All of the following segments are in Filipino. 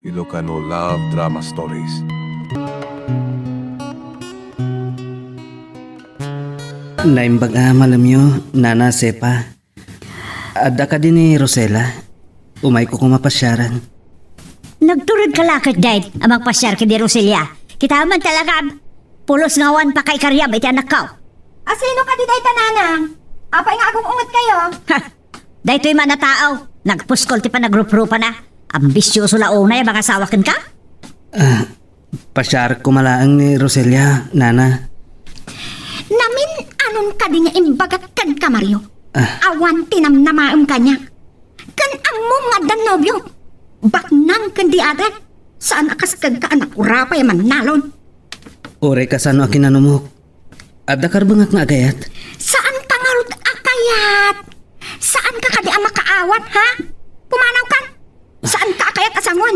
Ilocano Love Drama Stories. Naimbag malam nyo, Nana Sepa. Ada ka din ni Rosela. Umay ko kumapasyaran. Nagturod ka lakad dahil amang pasyar ka di Roselia. Kita man talaga pulos ngawan pa kay karyam iti anak ka. Asino ka di day tananang? Apay nga akong ungat kayo. Ha! Dahil to'y man na tao. Nagpuskol ti pa nagrup-rupa na. Ambisyoso launa yung mga sawakan ka? Pasyar ko malaang ni Roselia, Nana. Namin anon ka di nga imbagat kan ka, Mario. Awan tinamnamaam ka niya. Kan amo nga dan nobyo. Baknang kan di adat. Saan akaskag ka anak urapay man nalon? Ore ka sano akin nanumok. Ada karbangak nga agayat. Saan ka nga rod akayat? Saan ka kadi ama kaawat, ha? Pumanaw kan? Saan ka akayat asangon?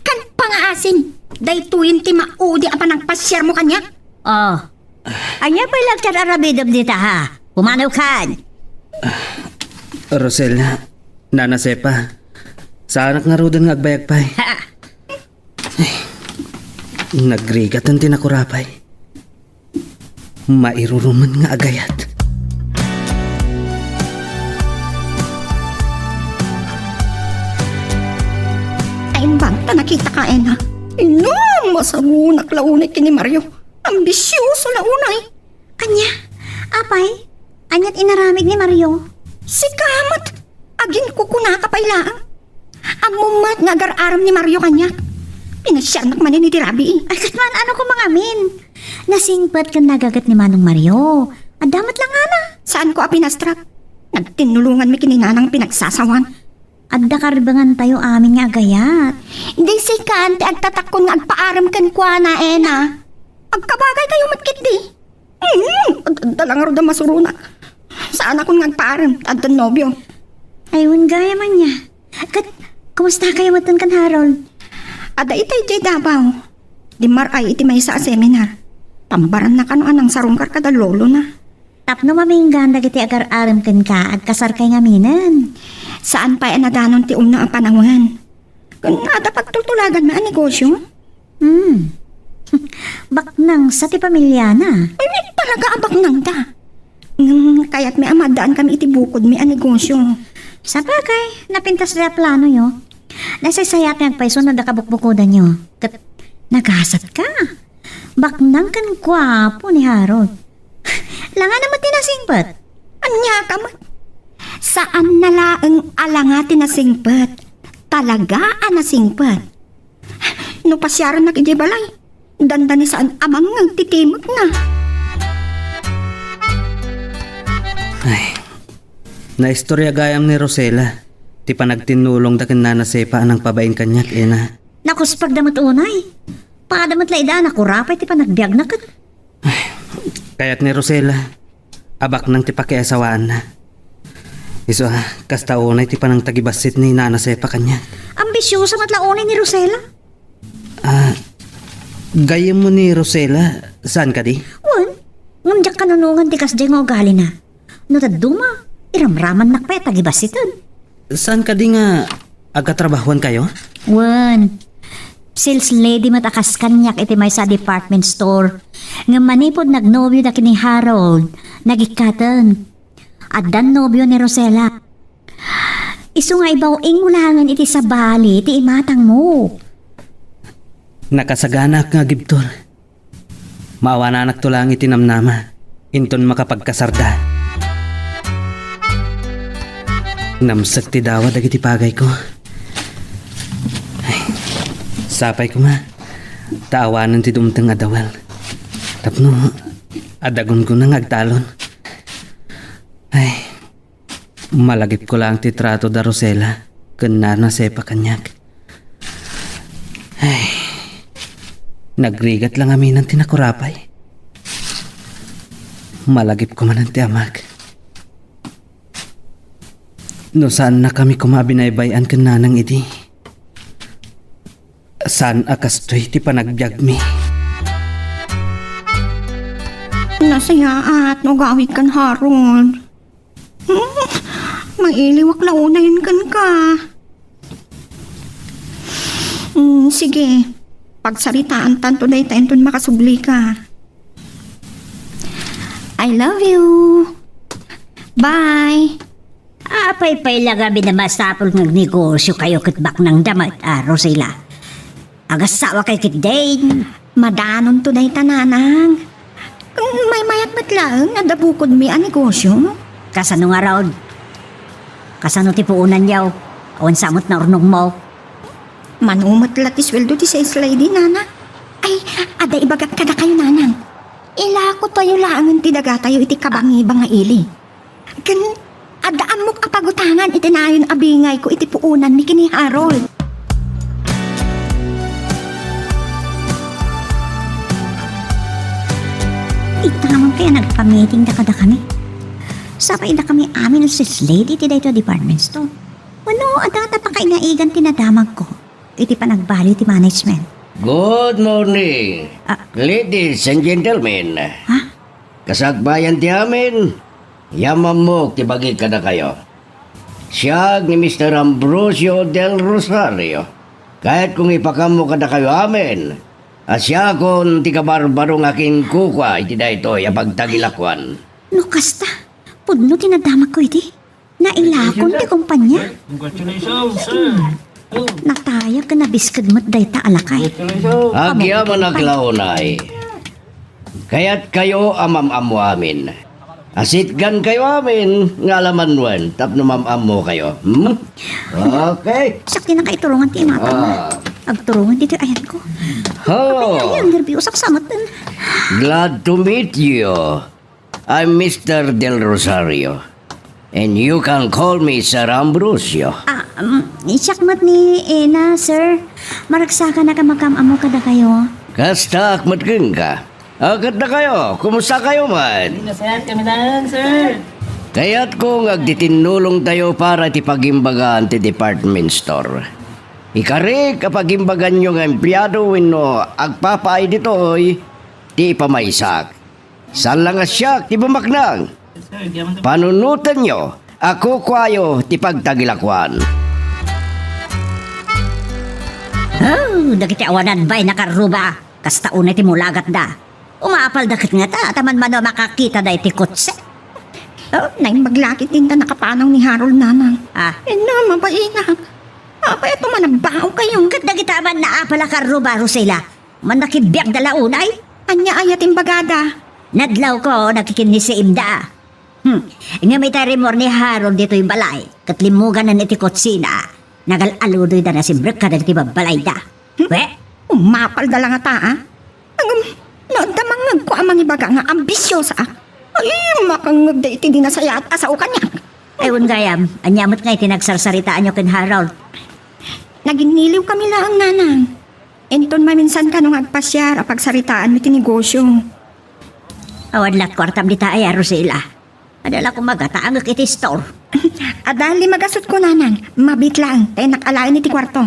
Kan pangaasim. Daytuin ti maudi apa nang pasyar mo kanya? Oh. Anya pa ilagtad arabidom dita ha. Pumanaw kan. Rosela, Nana Sepa. Sa anak nga rodan nga agbayagpay. Ha. Nagrigat ang tinakurapay. Mairuruman nga agayat. Aimbang ta nakita ka na. Inam, masagunak launay kini Mario. Ambisyoso launay. Anya? Apay? Anyat inaramid ni Mario? Si Kamat. Agin ko kuna kapaylaan. Amumat nga agar-aram ni Mario kanya. Pinasyanak man ni Dirabi. Ay, katman ano ko mangamin? Nasingpat ka nagagat ni Manong Mario. Adamat lang nga na. Saan ko apinastrak? Nagtinulungan mi kininanang pinagsasawan. Adda karbangan tayo amin nga agayat. Hindi si Kante agtatakon nga agpaaram kan kwa na ena. Agkabagay kayo matkit di. Dalang aro da masuruna. Saan ako nga agpaaram? Adan nobyo. Ayun gaya man niya. Kumusta kayo matan kan Harold? Ada itay jay Davao. Di maray iti may sa seminar. Tambaran na kano anang sarungkar kada lolo na. Tapno maminggan dagiti agar-aram kan ka agkasar kay ngaminan. Saan pa nadanon ti una ang pananguhan? Kung dapat tutulagan na ang negosyo? Baknang sa ti pamilya na. Ay, talaga abak nang da. Kaya't may amadaan kami itibukod may ang negosyo. Sa bagay, napintas na plano nyo. Nasasayat nga paiso na nakabukbukudan nyo. Kat nagasat ka. Baknang kan kwapo ni Harold. Langan naman tinasingpat. Anya ka man? Saan nalaang alangati na singpat? Talaga anasingpat. No pasyaran na kiji balay. Danda ni saan amang nagtitimot na. Ay, naistorya gayam ni Rosela. Ti pa nagtinulong da kan Nana Sepa anang pabain kanyak, ena. Nakus pagdamot unay. Pakadamot laida na kurapay ti pa nagbiag na kat. Kaya't ni Rosela, abak nang ti pakiasawaan na. Iso kasta unay ti pa nang tagibasit ni Nana Sepa kanyak. Ambisyosa matlaunay ni Rosela. Gayam mo ni Rosela, saan ka di? Wan, ngamjak kanunungan ti kasday nga ugali na. No taduma, iramraman nakpay tagibasitan. Saan ka di nga agatrabahuan kayo? Wan, sales lady matakas kanyak iti may sa department store. Nga manipod nagnobyo na kini Harold, nagikatan. At dan nobyo ni Rosela. Isu nga ibaw ulangan iti sa bali, iti imatang mo. Nakasaganak nga gibtor. Maawananak to lang itinamnama. Inton makapagkasarda. Namsak ti dawa dagiti pagay ko. Ay, sapay ko nga. Taawanan ti dumteng adawal. Tapno, adagon ko nang agtalon. Ay, malagip ko lang ti trato da Rosela. Kun Nana Sepa kanyak. Ay, nagrigat lang amin ang tinakurapay. Malagip ko man ang tiamag. No saan na kami kumabinaybayan kan nanang idi? Saan akastoy ti panagbiag mi? Nasaya at nagawit kan Harold. Mailiwak launayin kan ka. Sige. Pagsaritaan tanto day tayo makasubli ka. I love you. Bye. Apay-pay lang gabi na masapol ng negosyo kayo kitbak ng damat, Rosela. Agasawa kay kit Dane. Madanon to day tananang. Kung may mayat matlaang nadabukod mi ang negosyo. Kasano nga raw? Kasano ti puunan yaw? Awan samot na urnong mo. Manumat lati sweldo ti sales lady, nana. Ay, ada ibagat ka na kayo, nanang. Ilako tayo laangan ti daga tayo iti kabangi-banga ili. Kan, adaan mo kapagutangan iti nayon abingay ko iti puunan ni kini Harold. Ita naman kaya nagpamiting da kada kami. Sapay na kami amin ng sis lady ti dayto department store. Ano, adata pa kay naigan tinadamag ko. Iti pa nagbali ti management. Good morning, ladies and gentlemen. Ha? Kasagbayan ti amin, yaman mo tibagi ka na kayo. Siyag ni Mr. Ambrosio del Rosario. Kahit kung ipakamo ka na kayo amin, asya kon ti kabarbarong aking kukwa iti da ito yapagtagilakwan. No, kasta. Pudno tinadamag ko iti. Nailakon ti kumpanya. Nataya ka na biskad mo't day ta alakay. Agyaman aglaunay. Kaya't kayo amam-amo amin. Asitgan kayo amin, ngalaman wan, tapno mam-amo kayo. Okay. Sakti na kay turungan ti mata mo. Agturungan dito ayan ko. Oh, Ay, ang nervyo sak samot din. glad to meet you. I'm Mr. Del Rosario. And you can call me Sir Ambrosio. Isakmat ni Ena, sir. Maragsaka na ka magkamamo kada kayo. Kasta akmat keng ka. Agad na kayo, kumusta kayo man? Nasayan kami na, sir. Kaya't kung agditinulong tayo para tipagimbagaan ti department store. Ikari kapag imbagan nyo ng empleyado wino agpapaay ditoy, ti ipamaysak. Saan lang asyak, ti bumaknang. Panunutan nyo, ako kwayo ti pagtagilakwan. Oh, dagiti awanan ba'y nakaruba? Kasta unay ti mulagat da. Umaapal dakit nga ta, taman man makakita da iti kutse. Oh, nay maglakit din ta nakapanaw ni Harold, nanang. Na, mabainak. Apa ito managbaho kayo? Kat dagita man naapala karuba, Rosela. Man nakibiyag dala unay. Anya ayating bagada. Nadlaw ko, nakikinis si Imda. Nga may tarimor ni Harold dito yung balay. Katlimugan na niti kotsina. Nagalaludoy da na si Brek kada ti babalay da. We? Umapal da lang ata, ah. Naadamangag ko amang ibaga nga ambisyosa, ah. Ay, makangag da iti dinasayat asaw kanya. Ayun gayam, anyamot nga itinagsasaritaan nyo kin Harold. Naginiliw kami lang, nanang. Enton maminsan ka nung agpasyar a pagsaritaan mo tinegosyo. Awan lat kwartam di tayo, Rosela. Adala ko magataangak iti store. Adali magasot ko, nanang. Mabit lang, tayo nakalain iti kwarto.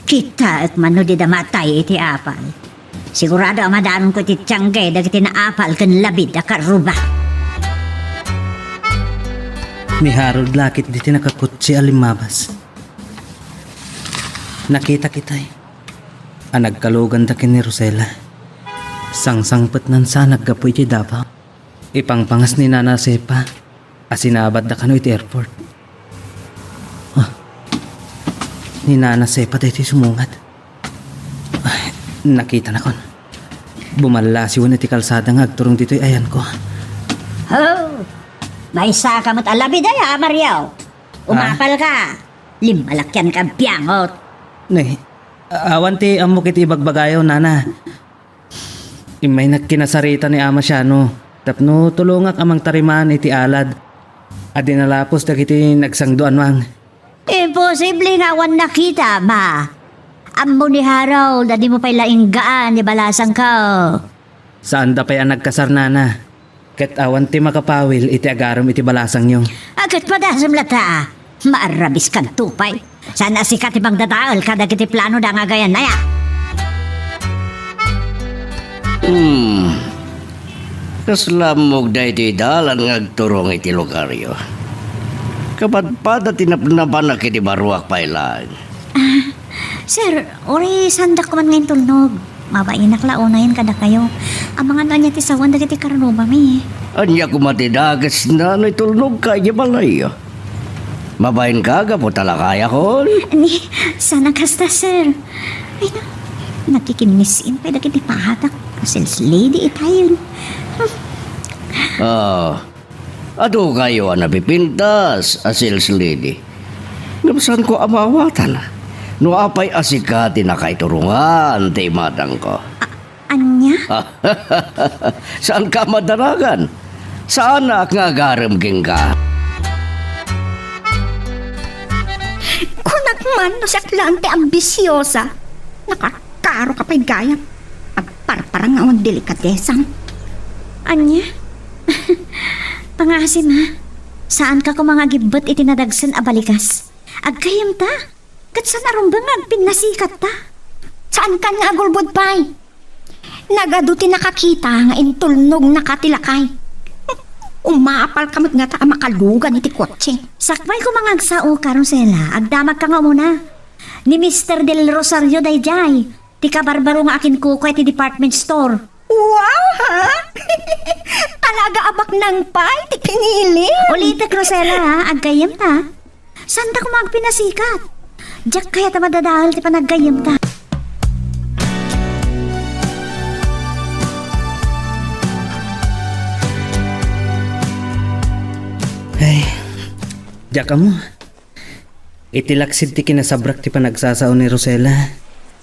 Kita at mano di damatay iti apal. Sigurado amadanon ko iti tiyangge dagiti na apal kan labid a karuba. Ni Harold lakit diti nakakutsi alimabas. Nakita kitay. Nagkalugan ta kin ni Rosela. Sangsangpet nan sa naggapoy iti Davao. Ipangpangas ni Nana Sepa. Asinabad da kano iti airport. Ni Nana Sepa diti sumungat. Nakita na kon. Bumalasiwan iti kalsada nga agturong dito'y ayan ko. Oh, may saka mo't alabid ay Mariaw. Umapal ka. Limalakyan ka piyangot. Nay, awan ti amok iti ibagbagayaw, Nana. Imay nagkinasarita ni Ama siya, no. Tapno tulungak amang tariman iti alad. Adi nalapos dagiti nagsangduan mang. Imposible nga awan nakita, ma. Ammo ni Harold, di mo pa'y lainggaan, ni balasang ka. Saan da pa'y nagkasar, Nana? Ket awan ti makapawil iti agaram iti balasang yung. Agad pa da lata. Maarabis kang tupay. Sana sikat ibang dadaal kada kiti plano da nga gayan na ya. Kaslamog da iti dalan ngagturong iti lokaryo. Kapag pada tinapnapan na kiti baruak pailan. Sir, ori sandak ko man ngayon tulnog. Mabainak launayan kada kayo. Ang mga nanya ti sawan dagiti karuba mi. Anya ko matidagas na tulnog ka balay. Mabayin ka po talakaya ko. Ni, sana kasta, sir. Ay na, nakikimisin pa dagiti pahatak. Sales lady itayon. Ato kayo ang napipintas, a sales lady. Nabasan ko amawatan. No apay asikati na kay turungan, ti matang ko. Anya? Saan ka madaragan? Saan na nga garamking ka? Kunagman no siya lang ti ambisyosa. Nakakaro ka pa'y gaya. Agparparang nga ang delikatesang. Anya? Pangasim ha? Saan ka kumangagibot itinadagsan a balikas? Agkayam ta? Kat saan arumbang agpinasikat ta? Saan ka nga agulbod pa'y? Nagaduti nakakita nga intulnog nakatilakay. Umapal kamot nga ta makalugan iti kotse. Sakmay kumangagsao karusela, agdamag ka nga muna. Ni Mr. Del Rosario dayjay, ti kabarbaro nga akin kukoy ti department store. Wow, ha? Talaga abak ng pay, ti pinili. Ulitek Rosela ha, agkayam ta. Saan ta kumagpinasikat? Diyak kaya ta madadahal ti panaggayam ta. Ay, diyak ka mo. Itilaksid ti kinasabrak ti panagsasao ni Rosela.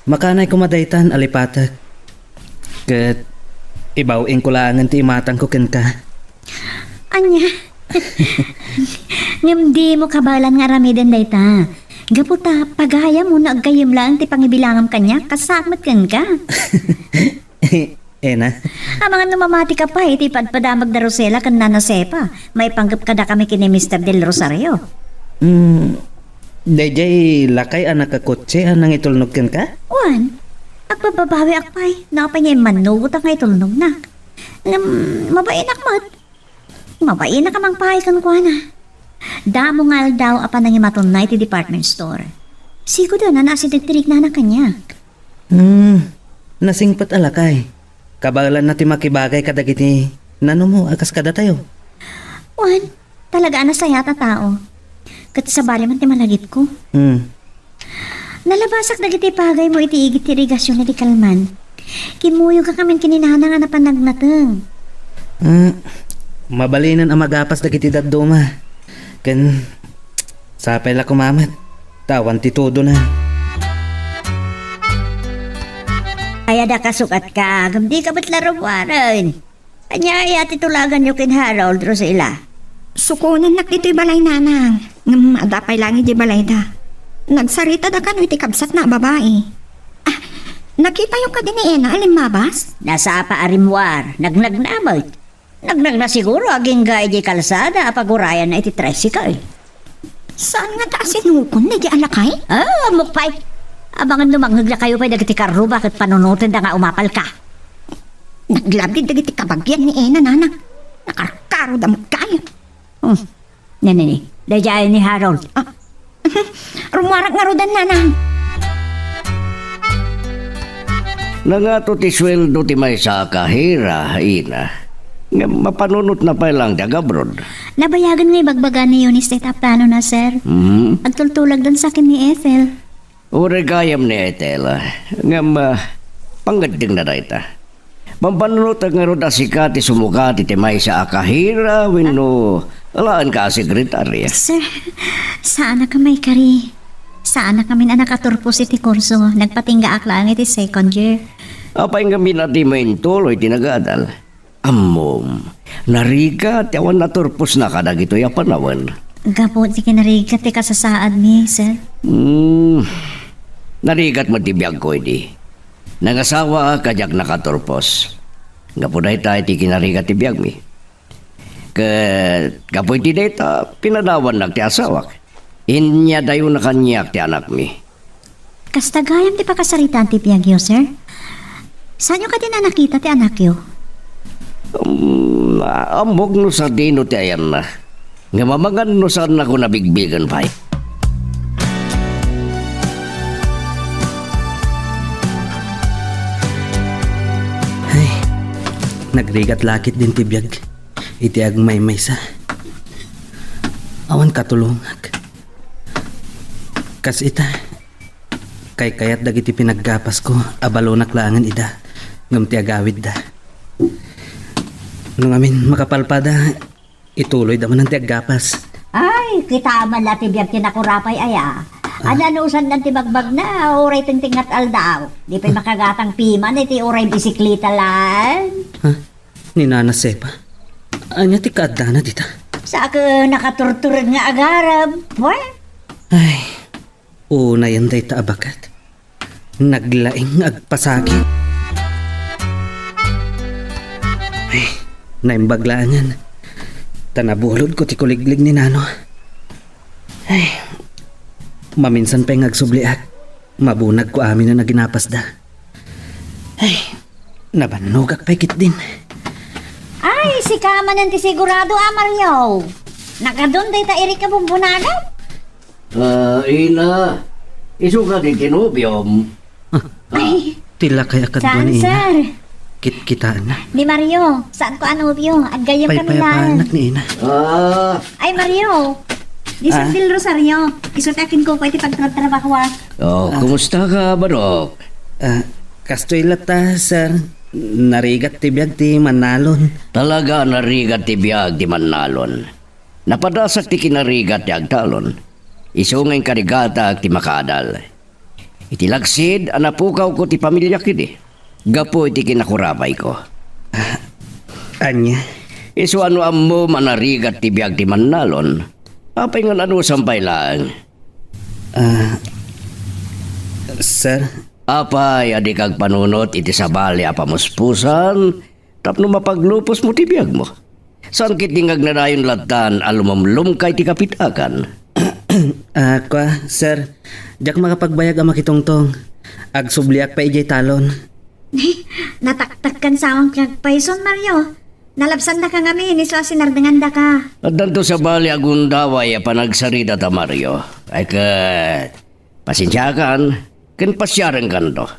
Makanay kumadaytan alipatak. Kat ibawin ko laangan ti imatang ko ken ka. Anya? Ngam di mo kabalan nga ramiden dayta. Gaputa, pagaya mo na agkayam lang ti pangibilangam kanya, kasamat kan ka. Na. Ang mga namamati ka pa, iti padpadamag na Rosela kan nanasepa. May panggap kada kami kini Mr. Del Rosario. Dayjay lakay anak kakotse anang itulnog ken ka? Wan, agpababawi akpay, nakapay niya manugot ang itulnog na. Mabainak mat. Mabainak amang pahay kan kwa na. Damo nga daw apa nang imatunay ti department store. Sigo daw na nasidagtirig na na kanya. Nasingpat alakay. Kabalan na ti makibagay kadagiti. Nano mo, akas kada tayo. Wan, talaga na saya ta tao. Kat sa bali man ti malagit ko. Nalabasak dagiti pagay mo iti igit ti irigasyon na di kalman. Kimuyo ka kamin kininana nga napanagnateng. Mabalinan ang magapas dagiti daduma. Ken sapay la kumamat. Tawan ti todo na. Ay ada kasukat ka, gamdi ka ba't larawaran? Anya ay titulagan nyo kin Harold Rosela. Sukunan nak dito'y balay nanang. Ngam adapay lang iti balay da. Nagsarita da kano iti kabsat na babae. Nakita yung kadini na alimabas? Nasa pa arimwar, nagnamot. Nagnag na siguro aging gay di kalsada apagurayan na iti tricycle. Saan nga ta sinukon na di alakay? Mukpay. Abangan lumanghag na kayo pa'y dagiti karu bakit panunutin da nga umapal ka. Naglabdid dagiti kabagyan ni Ena nanang. Nakarkaro da magkayo. Nini, dayayan ni Harold. Rumarak nga rodan nanang. Nangato ti sweldo ti may sa kahira, ina. Nga mapanunot na pa lang daga abroad. Nabayagan nga ibagbaga ni Eunice na plano na, sir. At tultulag doon sa akin ni Ethel. Ure kayam ni Ethel. Nga panggading na rita. Mampanunot nga ro da sikati sumukati ti may sa akahira wenno alaan ka sekretarya. Sir, saan na kami kari? Saan na kami na nakaturpos iti kurso? Nagpatingga aklang iti second year. Apay nga minati main tuloy tinagadal. Amom, nariga ti awan naturpos na kadag ito yung panawan. Gapot ti kinarigat ti kasasaad mi, sir. Narigat mo ti biyag ko iti. Nangasawa kajak nakaturpos. Gapuday tayo ti kinarigat ti biyag mi. Kapoy ti data, pinadawan nag ti asawak. Inya dayo na kanyak ti anak mi. Kastagayam ti pakasaritan ti biyagyo, sir. Saan nyo ka din na nakita ti anak yo? Ambog no sa dino ti ayan na. Nga mamagan no saan ako nabigbigan pa. nagrigat lakit din tibiyag. Iti agmay sa. Awan katulungag. Kas ita. Kay kayat dagiti pinaggapas ko, abalo naklangan ida. Ngam ti agawid da. Nung amin makapalpada, ituloy daman ang ti aggapas. Ay, kita man lati biyag tinakurapay aya. Ananusan ng tibagbag na, oray tingtingat aldaw. Di pa makagatang piman, iti oray bisiklita lang. Ha? Ni Nana Sepa? Anya ti kaadana dita? Sa ka nakaturturad nga agarab. What? Ay, una yan day taabakat. Naglaing agpasakit. Ay, naimbaglaangan. Tanabulod ko ti kuliglig ni Nano. Ay, maminsan pa yung agsubliak. Mabunag ko amin na naginapas da. Ay, nabanugak pa ikit din. Ay, si Kaman ti sigurado Mario. Nakadon day ta iri ka bumbunagan? Ina, isuka di tinubyom. Ay, Tila kaya kadwa saan ni Ina. sir? Kitaan na. Ni Mario, saan ko anubyo? Agayam kami lang. Paypayapanak ni Ina. Ay, Mario. Di sa Del Rosario. Isutakin ko pwede pagtrabaho. Kumusta ka, Barok? Kastoy lata, sir. Narigat tibiyag ti Manalon. Talaga narigat ti biyag di Manalon. Napadasak ti kinarigat ti Agtalon. Isungay karigata ti Makadal. Itilagsid, anapukaw ko ti pamilya kidi. Gapo iti kinakurabay ko. Anya? Isu ano ammo manarigat ti biyag ti Manalon. Apay nga ano sampay lang. Sir? Apay adi kag panunot iti sabali apamuspusan. Tapno mapaglupos mo ti biyag mo. San kit dingag na dayon latan alumamlum kay ti kapitakan. Sir. Diyak makapagbayag ang makitongtong. Agsubliak pa ijay talon. Nataktak kan sawang kag paison, Mario. Nalabsan na ka ngami, niswa sinardengan da ka. At danto sa bali agundaway a panagsarida ta Mario. Ay kat, pasensyakan, ken pasyaran kan to.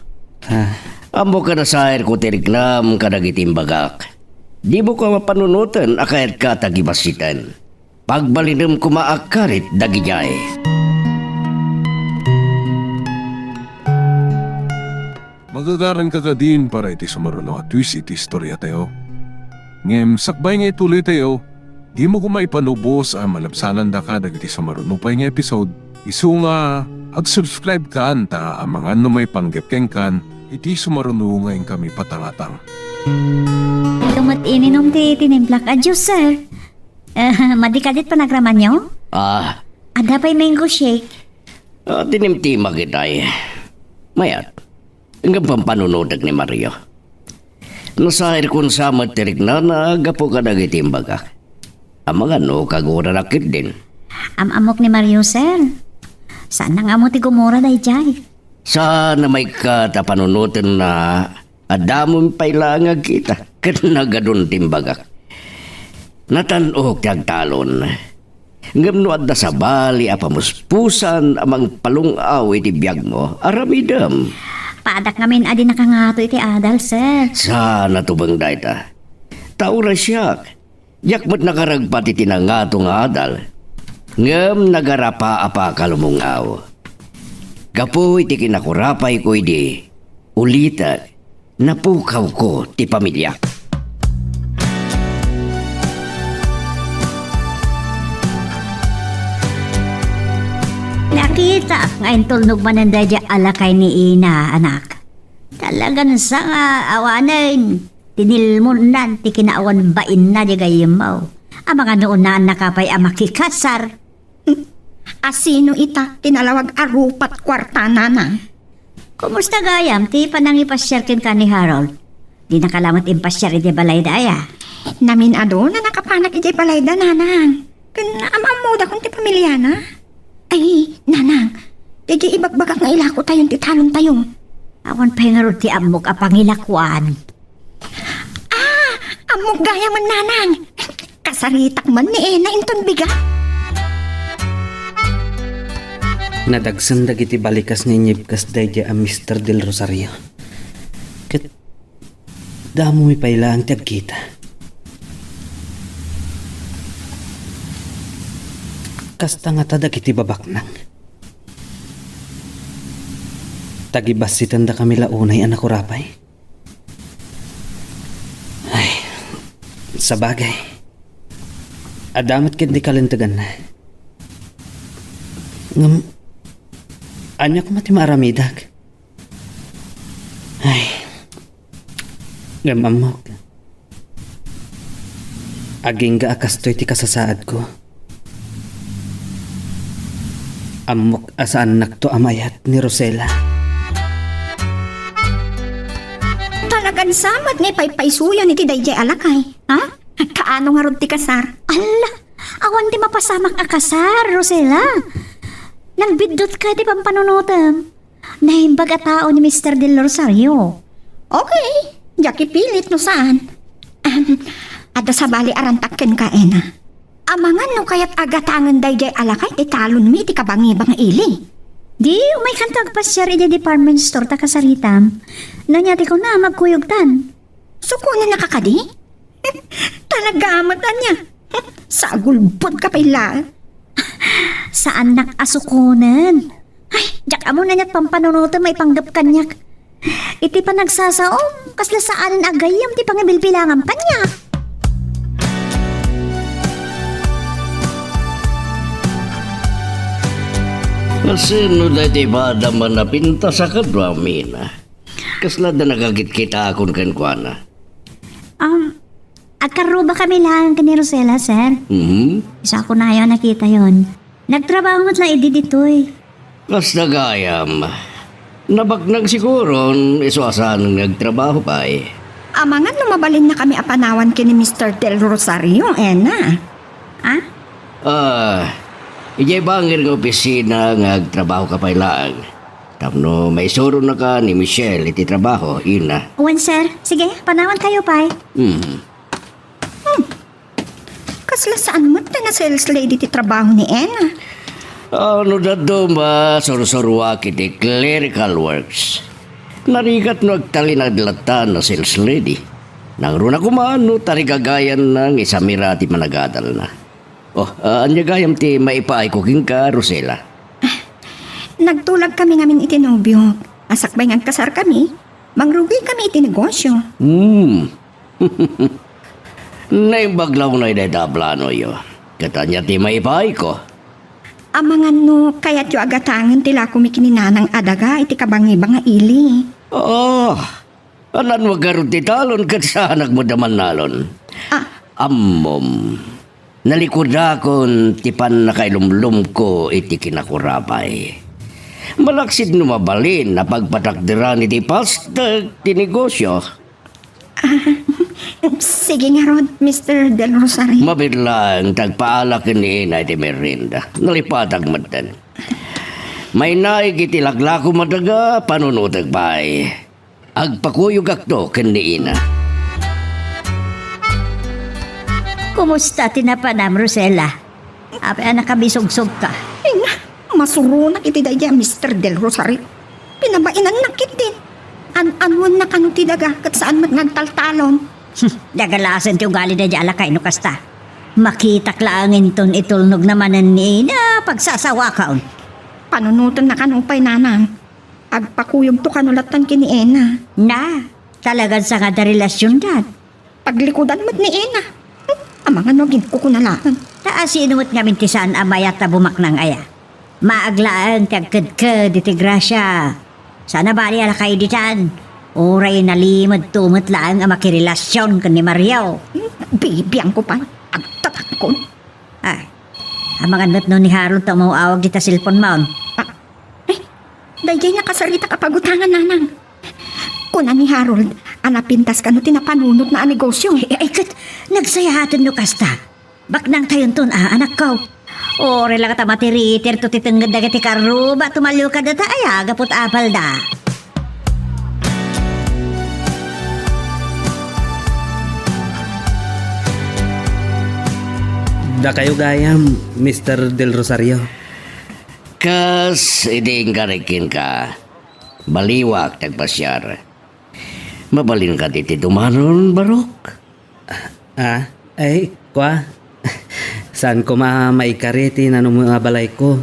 Amo ka na sa air ko tirignam kadagitimbagak. Di mo ka mapanunutan akayat ka tagibasitan. Pagbalinam kumaakarit dagijay. Magagaran ka din para iti sumaruno at twist iti istorya tayo. Ngem, sakbay nga ituloy tayo. Di mo kumaipanubos ang malabsanan da ka dagiti sumaruno pa nga episode. Isu nga, ag-subscribe ka anta ang mga may panggapkeng kan iti sumaruno ngayon kami patangatang. Tumat ininom ti tinimplak. Adyo, sir. Madikadit pa nagraman nyo? Ada pa'y mango shake. Tinimtima kitay. Mayat, hanggang pampanunodag ni Mario. Nasahir kung sa matirik na nagapo ka nagitimbagak. Ang mga no, kagura rakit din. Amok ni Mario, sir. Saan nang amo ti gumura day jay? Sana may katapanunutin na adamon pailangag kita. Kanagadun timbagak. Natanog ti agtalon. Ngamno adda sa bali apamuspusan amang palungaw iti biyag mo. Aramidam. Paadak ngamin adi nakangato iti adal, sir. Sana tubang dayta. Taura siyak. Yakmat nakaragpat iti nangato nga adal. Ngam nagarapa apa kalumungaw. Gapo iti kinakurapay ko iti. Ulitan. Napukaw ko ti pamilya. Nakita ngayon tulnog mananda dya alakay ni Ina, anak. Talagang sa nga awanan. Tinilmunan, ti kinaawan bain na di gayimaw. Ang mga noon na nakapay ang makikasar. Asino ita tinalawag arupat kwarta nana. Kumusta gayam, ti panang ipasyarkin ka ni Harold? Di nakalamat impasyar iti balay daya. Namin ado na nakapanak iti balay da nanang. Kan amamuda kung ti pamilya na. Ay, nanang, di ibagbagak nga ilako tayon ti talon tayong. Awan pengarod ti amok a pangilakwan. Amok gaya man nanang. Kasaritak man ni Ena inton biga. Nadagsan dagiti balikas ni Nyibkas dayja a Mr. Del Rosario. Ket damo mi payla ang tiyagkita. Kasta nga tadag iti babaknang. Tagibas si tanda kami launay anak ko rapay. Ay, sa bagay. Adamat kindi kalintagan na. Ngam, anya ko mati maaramidag. Ay, ngam amok. Aging ga akas to'y ti kasasaad ko. Amok asaan nakto amayat ni Rosela. Talagan samat ni paypaysuyan iti dayjay alakay. Ha? Kaano nga rod ti kasar? Ala, awan di mapasamak akasar, Rosela. Nagbidot ka di pampanunutam. Nahimbag a tao ni Mr. Del Rosario. Okay, jaki pilit no saan. Ada sa bali arantakken ka ena. Amangan no kayat agatangan dayjay alakay ti talon mi ti kabangi-bang ili. Di, umay kantag pa siya rin department store ta kasaritam. Nanyati ko na magkuyugtan. Suko na nakakadi? Talaga amatan niya. Sa gulbot ka pala. Saan nakasukunan? Ay, jak amo na niya't pampanunutan may panggap kanyak. Iti pa nagsasaom, kasla saanan agayam ti pangabilbilangan pa niya. Kasi no dati ba daman na pinta sa kadwa mina. Kasla da nagagit kita akon kan kuana. Agkaruba kami lang kani Rosela, sir. Isa ko na ayaw nakita yon. Nagtrabaho mo't lang ditoy. Kas nagayam. Nabagnag siguro, isuasan nagtrabaho pa eh. Amangan no mabalin na kami apanawan kini Mr. Del Rosario, ena. Ha? Ijay bangir ng opisina nagtrabaho ka pa ilaan. Tapno may suro na ka ni Michelle iti trabaho, ina. Uwan, sir. Sige, panawan kayo, pay. Kasla saan mo na sales lady ti trabaho ni Ena? Ano dado ba soro-sorwa kiti clerical works. Narigat no agtalinadlatan na sales lady. Nangruna kumano tarigagayan ng isamirati managadal na. Anya gayam ti maipaay ko king ka, Rosela. Nagtulag kami ngamin iti nobyo. Asakbay nga kasar kami. Mangrugi kami iti negosyo. Naimbaglaw na idablano yo. Katanya ti maipaay ko. Amangan no, kaya't yung agatangan tila kumikininanang adaga iti kabangi-banga ili. Anan magarot ti talon kat sanag mo daman nalon. Ammom. Nalikod akon tipan na kailumlum ko iti kinakurapay. Malaksid numabalin na pagpatakdiran iti pastag ti negosyo. Sige nga rod, Mr. Del Rosario. Mabidlang tagpaalak ni ina iti merinda. Nalipatag matan. May naig iti laglako madaga panunutag pa'y. Agpakuyog akto kani ina. Kumusta tinapanam, Rosela? Ape anak kabisog-sog ka. Ina, masurunak iti daya, Mr. Del Rosario. Pinabainan na kitin. An-anwan na kanu ti daga kat saan mat nagtaltalon. Dagalasan ti ugali na di alakay no kasta. Makitak laangin ton itulnog namanan ni na pagsasawa kaon. Panunutan na kanupay nanang. Agpakuyog to kanulatan kini Ena. Na, talagang sa kada relasyon dad. Paglikodan mat ni Ena. Amangan no ginkukunalaan. Taas inuot nga minti saan amayat na bumak ng aya. Maaglaan kagkadkad iti grasya. Sana bali alakay ditan. Oray nalimad tumot lang ang makirelasyon kan ni Mariao. Bibiyang ko pa. Agtatakon. Ay, ang mga not no ni Harold tumuawag dita cellphone mo. Dayjay nakasarita kapagutangan nanang. Kuna ni Harold, anapintas ka no tinapanunod na negosyo. Ay, kat, nagsayahatan no kasta. Baknang tayon ton, anak ko. Oray lang ka matiritir to titanggad na gati karuba, tumaliw ka data, ay, agapot apal da. Da kayo gayam, Mr. Del Rosario. Kas iding karikin ka. Baliwak tagpasyar. Mabalin ka diti dumanon, Barok. Ay, kwa. Saan ko maikariti na mga balay ko?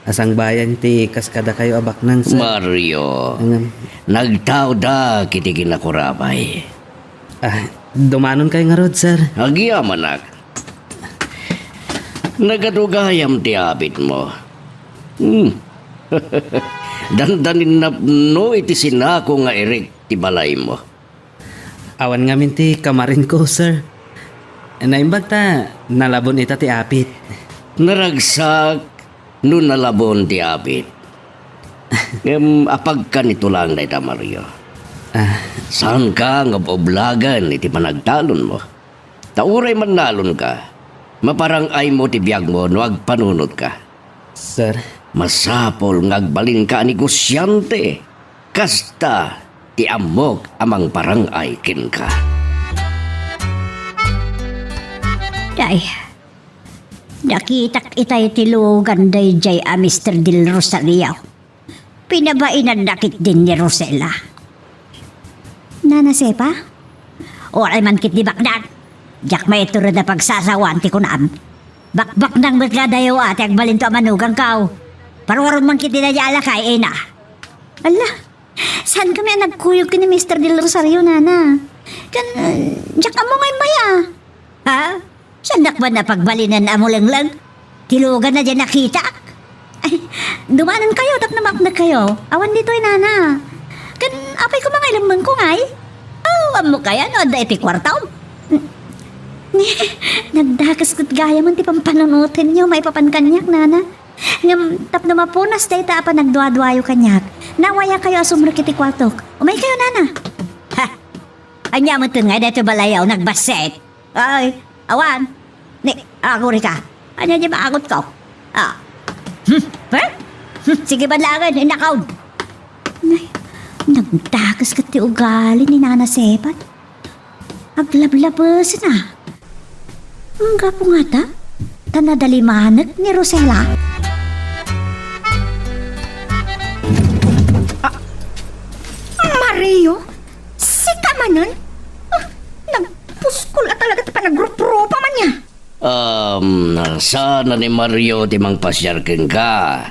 Asang bayan ti kaskada kayo abak nang sir. Mario, Ang- nagtao da kiti kinakurabay. Dumanon kayo nga rod, sir. Agyaman nak. Nagadugayam ti abit mo. Dandanin na no iti sinako nga erik ti balay mo. Awan nga minti kamarin ko, sir. Naimbag ta, nalabon ita ti apit. Naragsak no nalabon ti abit. Apag ka nito lang na ita, Mario. Saan ka nga poblagan iti panagtalon mo? Tauray man nalon ka. Maparang ay mo ti biyag mo no agpanunod ka. Sir, Masapol ngagbalin ka ni kusyante. Kasta ti amok amang parang aikin ka. Day, nakitak itay tilugan day jay a Mr. Del Rosario. Pinabainan nakit din ni Rosella. Nana Sepa? Oray man kit di bakdan. Jak may ito rin na pagsasawan ti kunam. Bakbak nang magkadayo ate ang balinto manugang kao. Parwarong man kit dinayala kay na. Ala, saan kami nagkuyog ni Mr. Del Rosario, Nana? Jak amo ngay maya. Ha? Sandak ba na pagbalinan na mo lang? Tilugan na dyan nakita? Ay, dumanan kayo, tap na makna kayo. Awan dito Nana. Apay ko mga ilang ko ngay. Amo kaya no, da iti kwartaw. Nagdakas kat gaya man ti pampanunutin nyo, may papankanyak, Nana. Ngam, tap na mapunas day ta pa nagduwa-duwayo kanyak. Nawaya kayo asumruk iti kwartok. Umay kayo, Nana. Ha? Anya mo ito nga, dito balayaw, nagbaset. Ay, awan. Ni, ako rin ka. Anya di maagot ko? Sige banlangan, inakaw. Nay, nagdakas kat ti ugali ni Nana Sepat. Aglablabas na. Ang gapo nga ta? Tanadalimanag ni Rosella. Mario, si Kamanon? Nagpuskol talaga ito pa nagrup-rupa man niya. Sana ni Mario ti mang pasyarken ka.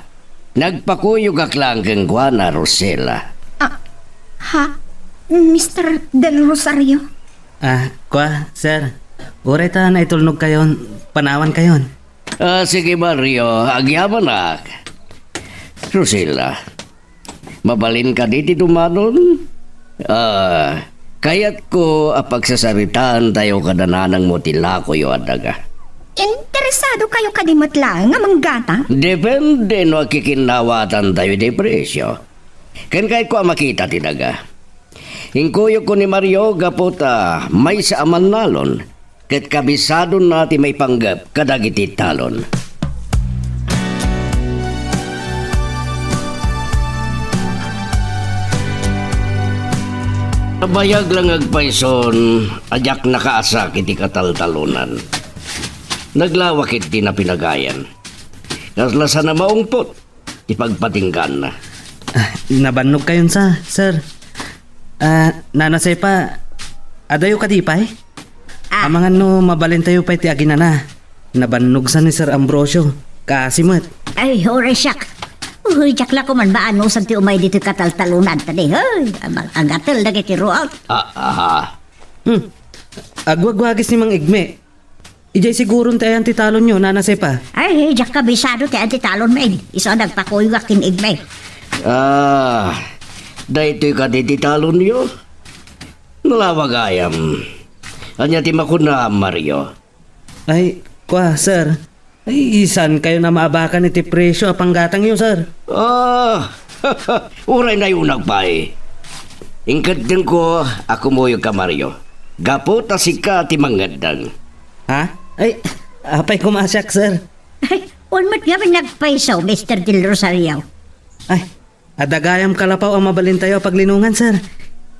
Nagpakuyog aklang keng na Rosella. Ha? Mr. Del Rosario? Kwa, sir. Uray ta na itulnog kayon, panawan kayon. Sige Mario, agyaman nak. Rosella, mabalin ka diti dumanon? Kayat ko apagsasaritaan tayo kadananang mo tilako yo adaga. Interesado kayo kadimot lang nga manggata? Depende no kikinawatan tayo di presyo. Ken kay ko makita tinaga. Hingkuyo ko ni Mario gaputa may sa aman nalon. Ket kabisado nati may panggap kadagiti talon. Nabayag lang agpayson, ajak nakaasak iti kataltalunan. Naglawakit di na pinagayan. Kaslasa na maungpot, ipagpatinggan na. Nabannog kayon sa, sir. Nana Sepa, adayo ka di pa eh? Amangan no mabalin tayo pa iti agina na. Nabannog sa ni Sir Ambrosio. Kasimot. Ay, hore siyak. Uy, jakla ko man ba ano sa ti umay dito kataltalunan tadi. Hoy, ang gatel na kiti root. Agwagwagis ni Mang Igme. Ijay siguro tayo ang titalon nyo, Nana Sepa. Ay, jak kabisado ti antitalon maid. Iso nagpakuyok kin igmay. Dahito ka di talon niyo. Nalawagayam. Anya ti makuna, Mario. Ay, kwa, sir. Ay, isan kayo na maabakan iti presyo apanggatang yun, sir. Uray na yung nagpay. Ingkad din ko, ako mo yung ka, Mario. Gapo ta si ka ti mangadang. Ha? Ay, apay kumasyak, sir. Ay, unmat nga may nagpaisaw, Mr. Del Rosario. Ay, adagayam kalapaw ang mabalin tayo paglinungan, sir.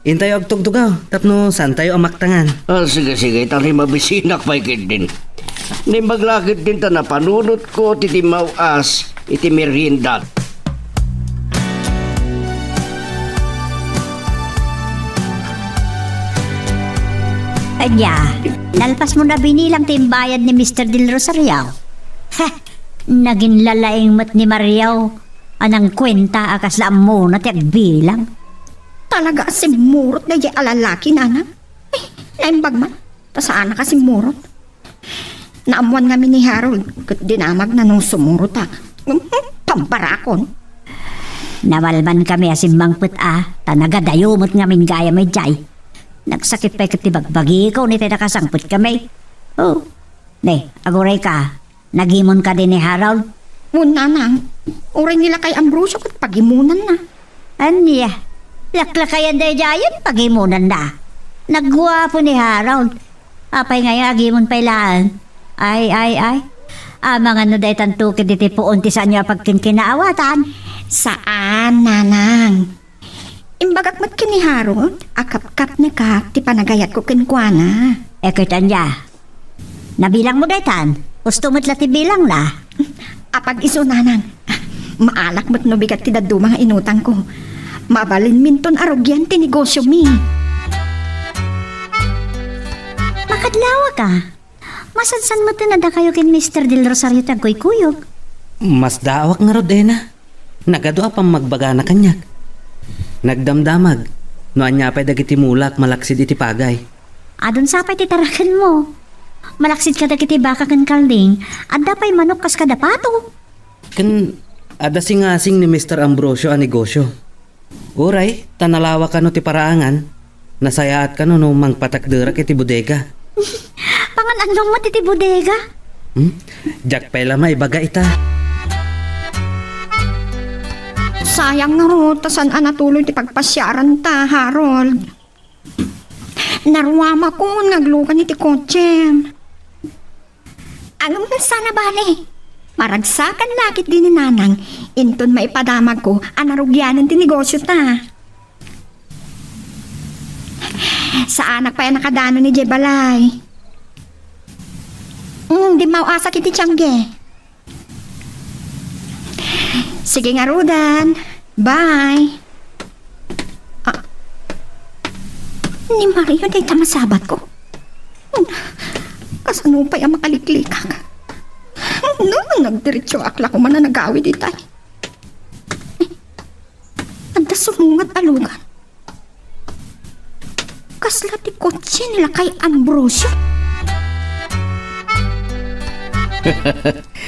Intayo agtugtugaw, tapno saan tayo amaktangan. Sige, tali mabisinak pa ikit din. Ni maglakit din ta na panunot ko titimaw as iti merindat. Anya, nalpas mo na binilang timbayad ni Mr. Del Rosario. Ha, naging lalaing mat ni Mariao. Anang kwenta akas la mo na tiyag bilang. Talaga si murot na di alalaki, nana. Ay, naimbag man. Ta saan na kasi murot. Naamuan nga ni Harold. Kat dinamag na nung sumurot ha. Pamparakon. Nawalman kami asimbang put Tanagadayumot nga min gaya may jay. Nagsakit pa katibagbagi ko ni nakasangput kami. Oh, ne, aguray ka. Nagimon ka din ni Harold. Muna nang. Uray nila kay Ambrosio kat pagimunan na. Anya, laklakayan day jayan pagimunan na. Nagwapo ni Harold. Apay nga agimon pailaan. Ay. Mga no day tantukid iti puunti sa niya pagkinkinaawatan. Saan, nanang? Imbagak mat kini Harold, akap-kap na ka, ti panagayat ko kinkwana. Ekertan niya. Nabilang mo daytan. Gusto mo't lati bilang na. Apag iso, nanang. Maalak mo't no bigat ti dadu mga inutang ko. Mabalin minton arugyan ti negosyo mi. Makadlawa ka. Masansan mo tinada kayo kin Mr. Del Rosario tagkoy-kuyog. Mas daawak nga Rodena. Nagadua pang magbaga na kanyak. Nagdamdamag. No anya pa'y dagiti mulak malaksid iti pagay. Adon sapay ti tarakan mo. Malaksid ka dagiti baka kan kalding. Adda pa'y manok kas kadapato. Kan adasingasing ni Mr. Ambrosio ang negosyo. Uray, tanalawa ka no ti paraangan. Nasayaat ka no mangpatakderak iti bodega. Pangan andong mo titi bodega? Jack pa'y lamay baga ita. Sayang nga ro, tasan natuloy ti pagpasyaran ta, Harold. Naruwama ko, naglukan iti kotse. Alam mo sana bale. Maragsakan lakit din ni nanang. Inton maipadamag ko, anarugyanan ti negosyo ta. Sa anak pa yan nakadano ni Jebalay. Di mauasa kiti tiyangge. Sige nga, Rodan. Bye. Ni Mario day tamasabat ko. Kasanupay ang makaliklikak. No, nagdiretso akla ko man na nagawi di tayo. Anda sumungat alugan. Kasla ti kotse nila kay Ambrosio.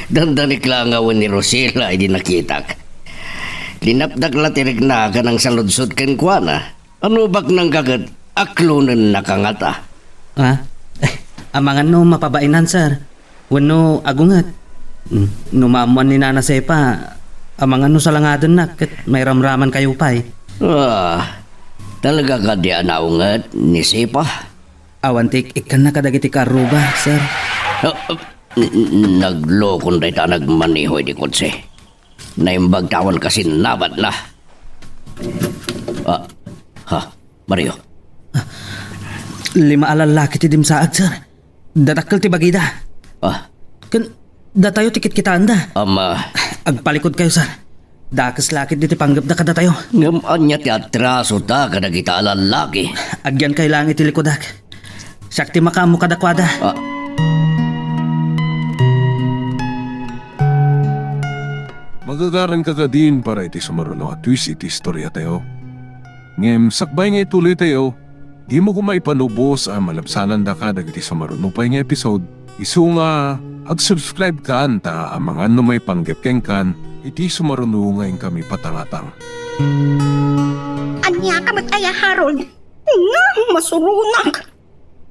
Dandanik lang awan ni Rosela ay di nakitak. Linapdak la tirig na ka ng saludsod ken kuana. Ano bak nang kagat aklonen nakangata? Ha? Amangan no mapabainan sir. Wano agungat. Numamuan ni Nana Sepa. Amangan no salangadan na ket may ramraman kayo pa'y. Talaga ka di anaungat ni Sepa? Awantik ikan na kadagiti karuba sir. Naglokon day ta nagmanihoy di kotse. Naimbag tawan kasi nabat na. Mario. 5 alalaki ti dimsaag sir. Datakkel ti bagida. Kan datayo tikit kita anda. Agpalikod kayo sir. Dakas lakit diti panggap na kada tayo. Ngam anya ti atraso ta kada kita alalaki. Agyan kay lang iti likodak. Sakti makamu kadakwada. Magagaran ka din para iti sumaruno at twist iti istorya tayo. Ngem sakbay nga ituloy tayo, di mo kumaipanubos ang malabsanan da ka dagiti sumaruno pa nga episode. Isu nga, ag-subscribe ka anta ang mga ano may panggapkeng kan, iti sumaruno ngayon kami patangatang. Anya ka mataya, Harold. Nga, masurunak.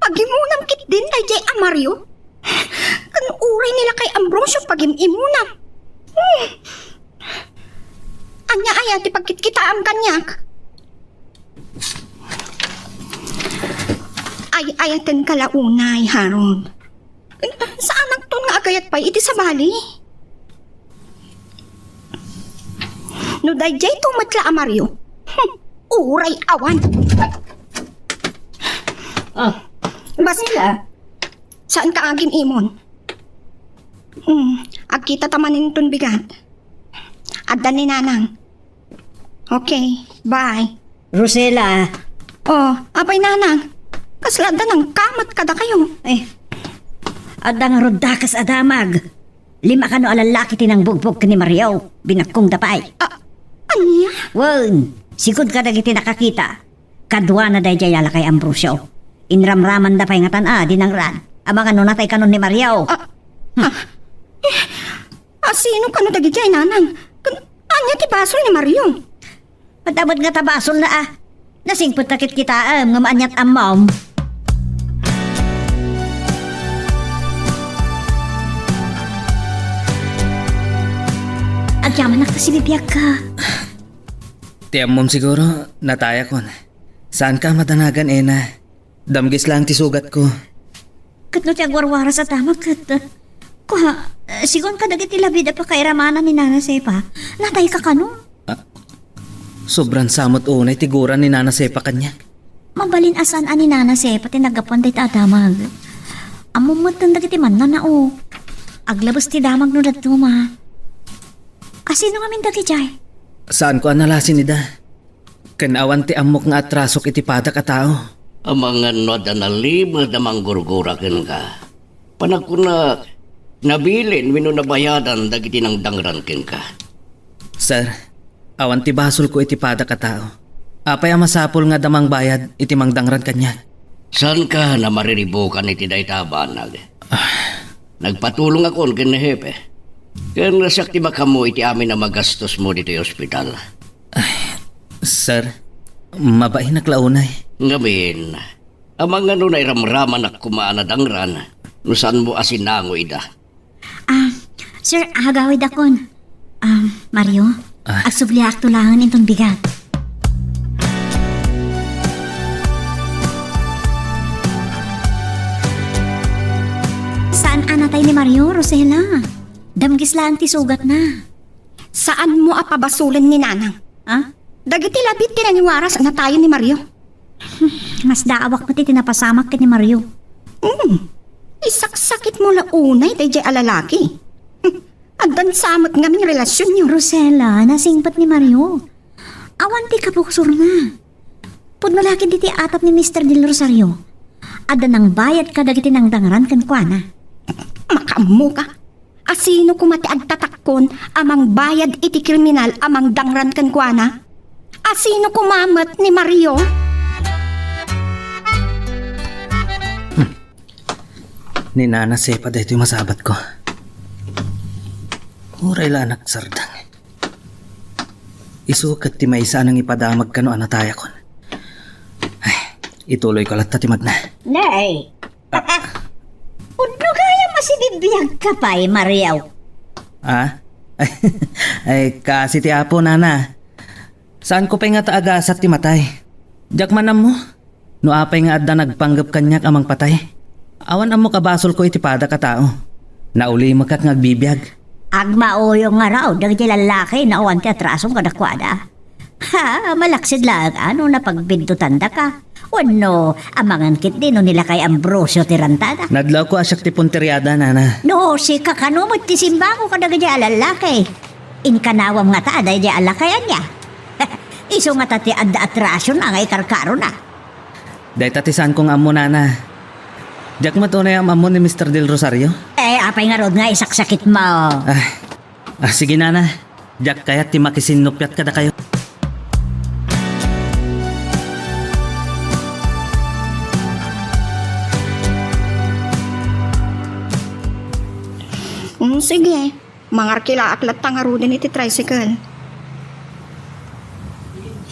Pagimunam kit din kay Jay Amario. Kan uray nila kay Ambrosio pagimunam. Anya aya ti pagkitkita ang kanyak. Ay ayaten kalaunay, Harold. Saan ang ton nga agayat pa iti sa bali? No dayjay tumatla Amario. Uray awan. Basila. Saan ka agim imon? Agkita tamanin ton bigat. Addan ni nanang. Okay, bye. Rosela, Oh, apay nanang. Kaslada ng kamat kada kayo. Adang rodakas adamag. 5 ka no alalaki tinang bugbog ni Mario. Binakong dapay. Anya? Wan, sigod ka dagiti nakakita. Kadwa na day jayala kay Ambrosio. Inramraman dapay nga tan dinang ran. Amang ano natay kanon ni Mario. Sino ka no dagijay nanang? Anya ti basol ni Mario? Padabot nga tabasol na Nasingpot takit kita nga maanyat amom. Agyaman na kasi bibiyag ka. Tiyam mom siguro, nataya kon. Saan ka madanagan, Ena? Damgis lang ti sugat ko. Katno ti agwarwara sa tamag kat. Kuha, sigon ka dagiti labida pa kairamanan ni Nana Sepa. Natay ka kano? Sobrang samot unay tiguran ni Nana Sepa kanya. Mabalin asan ani Nana Sepa tinagapan day tatamag. Amumot ng dagiti man na o. Aglabas ti damag no dato ma. Asino nga min dagi jay? Saan ko analasin nida? Kanawan ti amok nga atrasok iti padak a tao. Amang ano da nalimad amang gurgurakin ka. Panag ko na nabilin wino nabayadan dagiti ng dangrankin ka. Sir, awan ti basol ko iti padak a tao. Apay ang masapol nga damang bayad iti mangdangran kanya. Saan ka na mariribukan iti daytabanag? Nagpatulong ako ken hepe. Kaya nasakti ba kamo iti amin na magastos mo dito yung ospital? Sir, mabahin na klaunay. Ngamin, amang ano na iramraman at kumaanadangran, nusan mo asinango ida. Sir, agawid akon. Mario, agsubliak tulangan intong bigat. Saan anatay ni Mario, Rosela? Damgis lang ti sugat na. Saan mo apabasulan ni nanang? Dagiti labit tinaniwaras na tayo ni Mario. Mas daawak mo ti tinapasamak ka ni Mario. Isaksakit mo launay day alalaki. Agdan samot nga ming relasyon niyo. Rosela, nasingpat ni Mario. Awan ti kapuksur na. Pudmalaki diti atap ni Mr. Del Rosario. Ada nang bayad ka dagiti nang dangaran kan kuana. Makamu ka. Asino kumati agtatakon amang bayad iti kriminal amang dangran kan kuana? Asino kumamat ni Mario? Ni Nana Sepa dito yung masabat ko. Uray la anak sardang. Isukat ti may isa nang ipadamag ka no anataya kon. Ay, ituloy ko lang tatimad na. Nay! Udno kaya masibibiyag ka pa Mario. Ay, kasi ti apo, Nana. Saan ko pa nga taagasat ti matay? Diyak manam mo. No apay nga adda nagpanggap kanyak amang patay. Awan amo kabasol ko iti pada ka tao. Nauli makat ngagbibiyag. Agmauyo nga raw, dagiti lalaki na uwan ti atrasong kadakwada. Malaksid lang, ano na pagbindutan da ka? Wano, amangan kit din no nila kay Ambrosio tirantada. Nadlaw ko asyak ti punteriada, Nana. No, si kakanumot ti simbango ka dagiti alalaki. Inkanawam nga ta, aday di alakayan niya. Iso nga tati adda atrasyon ang ay karkaro na. Day tatisan kong amo, Nana. Diyak matunay ang amo ni Mr. Del Rosario? Apay nga rod nga isaksakit mo. Sige, Nana. Diyak kaya ti makisinupyat kada kayo. Sige, mangarkila aklat tangarudin iti tricycle.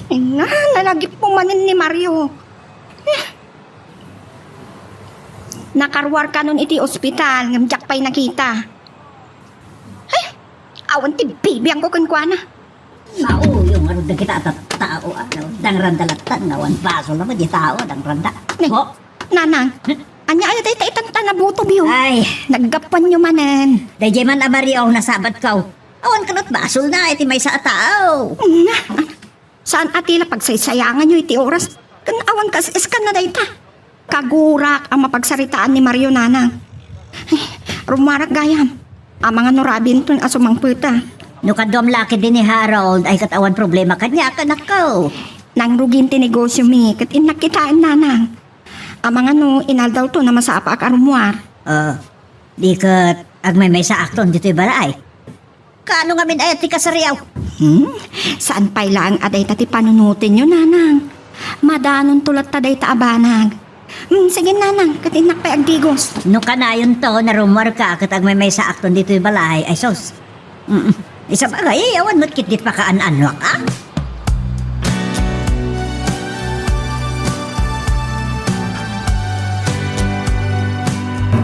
Nga, nalagip pumanin ni Mario. Nakarwar ka nun iti ospital, ngamjak pa'y nakita. Ay, awan ti bibiyang ko kunkwana. Mauyo nga rod kita at tao. Dangrandalatan nga wan baso naman di tao, dangranda. Nanang, anya ayo tayo itanta na buto biyo. Ay, Naggapan nyo manan. dayjay man Mario nasabat ka. Awan kanot basol na, iti may sa tao. Saan atila pagsaysayangan nyo iti oras? Kan awan kas iskan na dayta. Kagurak ang mapagsaritaan ni Mario nanang. Ay, rumarak gayam. Ang mga norabin tun asumang puta. No kadom laki din ni Harold ay katawan problema kanya kanak ko. Nang rugin ti negosyo mi, kat inakitaan nanang. Amang ano, inaldaw to na masapa ak arumwar. Di kat agmay sa akton dito'y balay. Kaano nga min ayat ti kasariyaw? Saan pa'y lang aday tati panunutin nyo, nanang? Madanon tulat taday ta abanag. Sige, nanang, katinak pa'y agdigos. No kanayon to, narumar ka kat agmay sa akton dito'y balay. Ay sos. Isa bagay, awan mo't kitit pa kaan-anwak ah.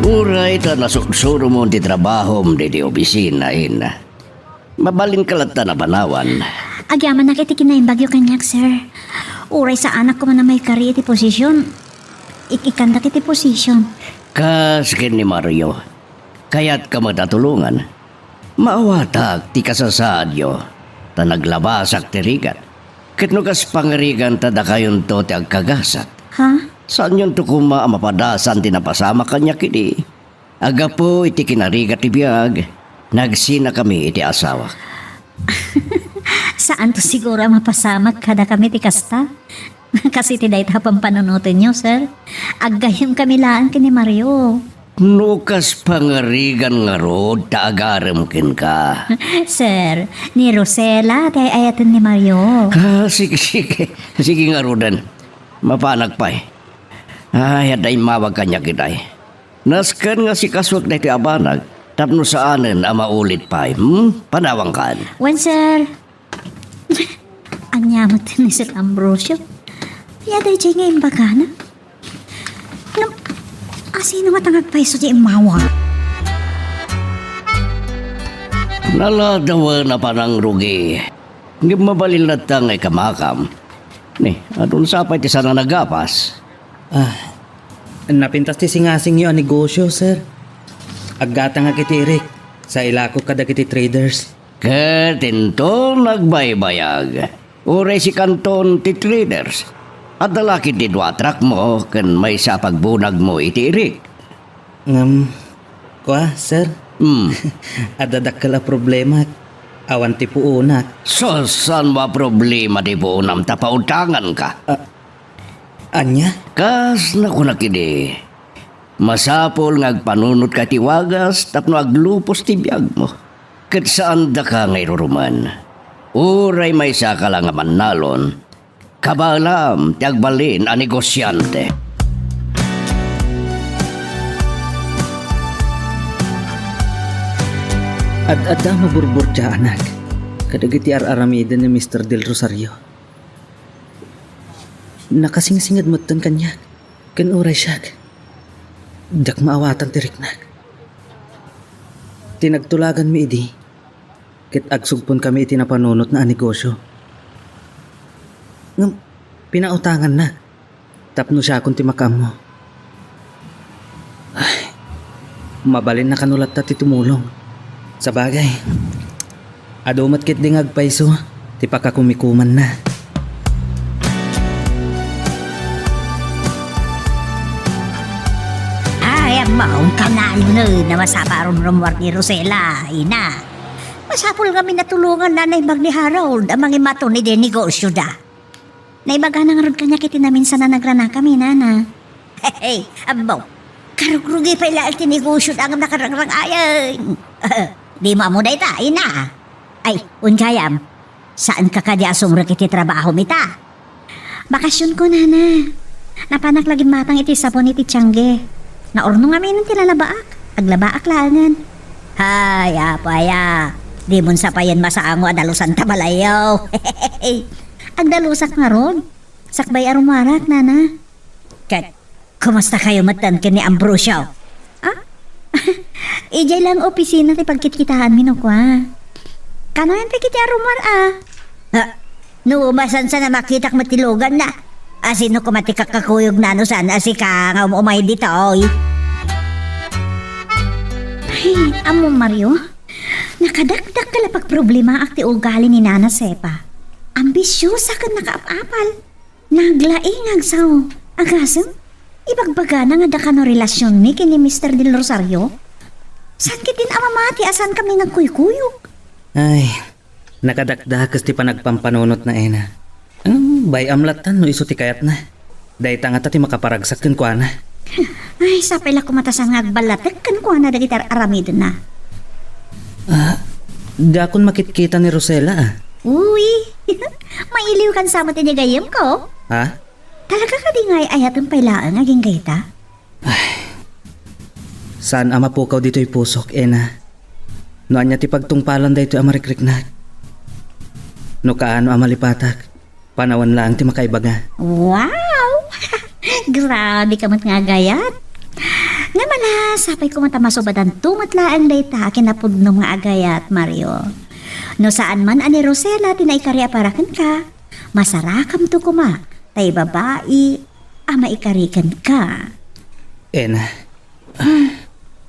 Uray ta nasuksuro mo di trabaho mo di opisina ina. Mabalin kalata na banawan. Agyaman na kiti kinayang bagyo kanyak, sir. Uray sa anak ko man na may kari iti posisyon. Ikikanda kiti posisyon. Kaskin ni Mario. Kaya't ka matatulungan. Maawatag ti kasasadyo. Ta naglabasak ti rigat. Kitnukas pangarigan ta da kayon to ti agkagasat. Ha? Saan yun to kuma mapadasan tinapasama kanya kini? Aga po iti kinarigat ti biyag. Nagsina kami iti asawa. Saan to siguro mapasamak kada kami ti kasta? Kasi ti dayta pang panunutin nyo, sir. Aggayam kami laan kini Mario. Nukas pangarigan nga rod, taagaram kin ka. Sir, ni Rosela, tay ayatin ni Mario. Sige, sige. Sige nga rodan. Mapanag pa eh. Ay, aday mawag kanya kitay. Naskan nga si kaswag na iti abanag. Tapno saanin ang maulit pa eh. Panawang kan. Wen, sir. Anyamot ni Sir Ambrosio. Yaday jay nga imbagana. Asino matangag paiso di imawa? Naladawa na panang rugi. Hindi mabalil na tangay kamakam. Ni, adun sapay ti sana nagapas. Napintas ti singasing yung negosyo, sir. Agata nga kiti Eric. Sa ilako kada kiti traders. Katinto nagbaybayag. Uray si kanton ti traders. At dalaki ti duatrak mo kan may sa pagbunag mo iti Eric. Kwa, sir? Adadak kala problema. Awan ti puunak. So, saan ba problema di po unam tapautangan ka? Anya? Kas na ko nakidi. Masapol ngagpanunot ka ti wagas tapno aglupos ti biyag mo. Kat saan da ka ngay ruruman? Uray may saka lang nga manalon. Kabalam ti agbalin a negosyante. Ad-ada maburbur siya, anak. Kadagiti ar-aramida ni Mr. Del Rosario. Nakasing-singad mo tan kanya. Kan uray siya. Dak maawatan tirik na. Tinagtulagan mi idi. Kit agsugpon kami iti napanunot na negosyo. Ngam, pinautangan na. Tapno siya kung timakam mo. Ay, mabalin na kanulat na ti tumulong. Sa bagay, adumat kit ding agpaiso, ti pakakumikuman na. Ay, ang maong kanalo na masaparon rumwar ni Rosela, ina. Masapol kami natulungan na naibag ni Harold ang mga mato ni de negosyo da. Naibaga na nga rin kanya kiti namin sana nagrana kami, nana. Hey, abaw, karugrugi pa ila ti negosyo da ang nakarangrang ayan. Di mo amuday ta, ina. Ay, unkayam, saan ka kadya sumrek iti trabaho mita? Bakasyon ko, nana. Napanak lagi matang iti sapon iti tiyangge. Naorno nga may tilalabaak. Aglabaak langan. Hay, apaya. Di mon sa payan masaango adalusan tabalayaw. Agdalusak nga ron. Sakbay arumarak, nana. Kat, kumusta kayo matan ni Ambrosio? Ah? Ijay lang opisina ti pagkitkitahan mi no kwa. Kanayan ti kiti arumar nuumasan sa na makitak matilugan na. Asino ko matikakakuyog na no sana si ka nga umay dito oy. Ay, amo Mario. Nakadakdak ka lapag problema ak ti ugali ni Nana Sepa. Ambisyosa ka nakaapapal. Naglaing agsaw. Agasem? Ibagbaga na nga da ka no relasyon ni kini Mr. Del Rosario? San kitin amamati asan kami nagkuykuyog? Ay, nakadakdakas ti panagpampanunot na ena. Bay amlatan no iso ti kayat na. Dahil tanga ti makaparagsak kan kuana. Ay, sapay la kumatasang agbalatag kan ko na dagiti aramid na. Dakon makitkita ni Rosela ah. Uy, mailiw kan sa mo tinigayam ko. Ha? Talaga ka di ngay ayat ang pailaan aging gayta? Saan ama pukaw dito'y pusok, Ena? Noan niya ti pagtungpalan dito amarikrik na. No kaano amalipatak, panawan lang ti makaibaga. Wow! Grabe ka mat nga gayat. Nga mala, sapay ko matamasobadan tumatlaan dayta kinapudno nga agayat, Mario. No saan man ani Rosela tinaikari aparakan ka, masarakam to kuma, tay babae, maikarikan ka. Ena,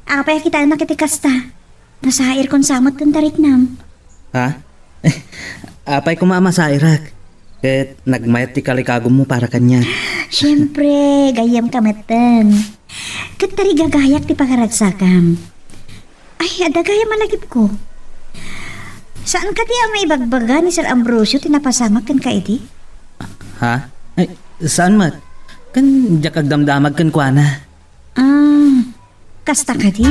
Apay kita nakitikasta. Nasair kon samot kan tarik nam. ha? Apay kumama sa Irak. Ket nagmayat ti kalikagom mo para kanya. Siyempre, gayam kamatan. Katari gagayak ti pakaragsakam. Ay, ada gayam malagip ko. Saan ka ti may bagbaga ni Sir Ambrosio tinapasamak kan ka iti? Ha? Ay, saan mat? Kan jakag damdamag kan kuana. Kasta ka di?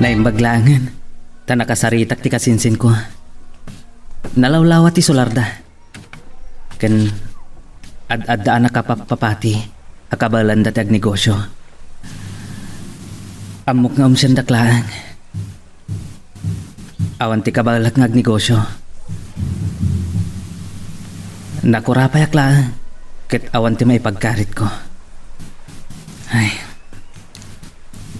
Naimbaglangan. Ta nakasaritak ti kasinsin ko. Nalawlawat ti Solarda. Ken ad-addaan nakapapapati akabalan dati ag negosyo. Amok nga siyang daklaan. Awan ti kabalak nga ag negosyo. Nakurapay aklaan. Ket awan ti may pagkarit ko. Ay.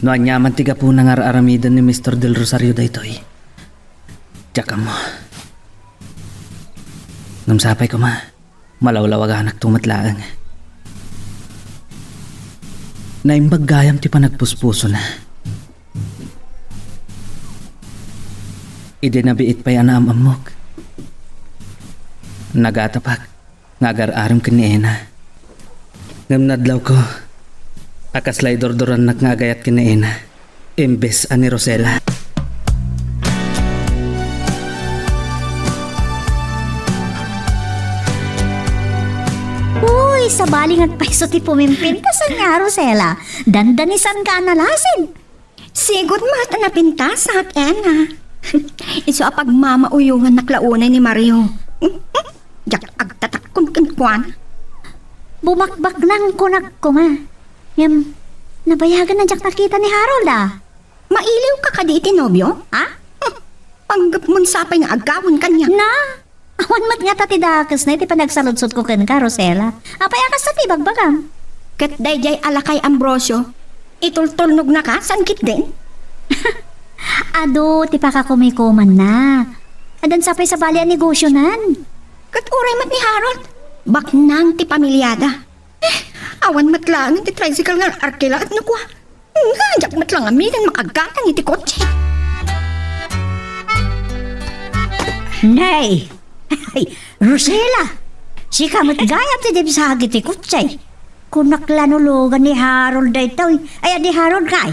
Noan nyaman tiga po nang aramidan ni Mr. Del Rosario daytoy. Tsaka mo. Namsapay ko ma. Malawlawag anak tumatlaang. Naimbag ti panagpuspuso na. Idinabiit pa yan ang amok. Nagatapak. Ngagar-aram ka ni Ena. Ngamnadlaw ko. Akaslay dordoran ngagayat ka ni Ena. Imbes ani Rosela. Uy, sa baling at paiso ti pumimpin ka sa nga, Rosela. Dandanisan ka analasin. Sigod mata na pintas sa Ena. Iso apag mamauyungan naklaunay ni Mario. Jak agtatakon kan Bumakbak nang kunak ko ma. Nabayagan na jak nakita ni Harold ah. Mailiw ka kaditi, nobyo? Ha? Panggap mon sapay nga agawon kanya. Na? Awan mat nga tati dakas na iti panagsaludsot ko kan ka, Rosela. Apay akas sa tibagbagam. Kat dayjay alakay Ambrosio. Itultulnog na ka, sangkit din. Ado, ti pakakumikuman na. Adan sapay sa bali ang negosyo nan. Kat uray mat ni Harold. Baknang ti pamilyada. Awan matlangan ti tricycle nga arkela at nakuha. Ngajak matlang amitan makagatan iti kotse. Nay! Ay, Rosela! Si kamot gayap ti dibsagi ti kutsay. Kunaklanulugan ni Harold da ito. Ay, di Harold kay.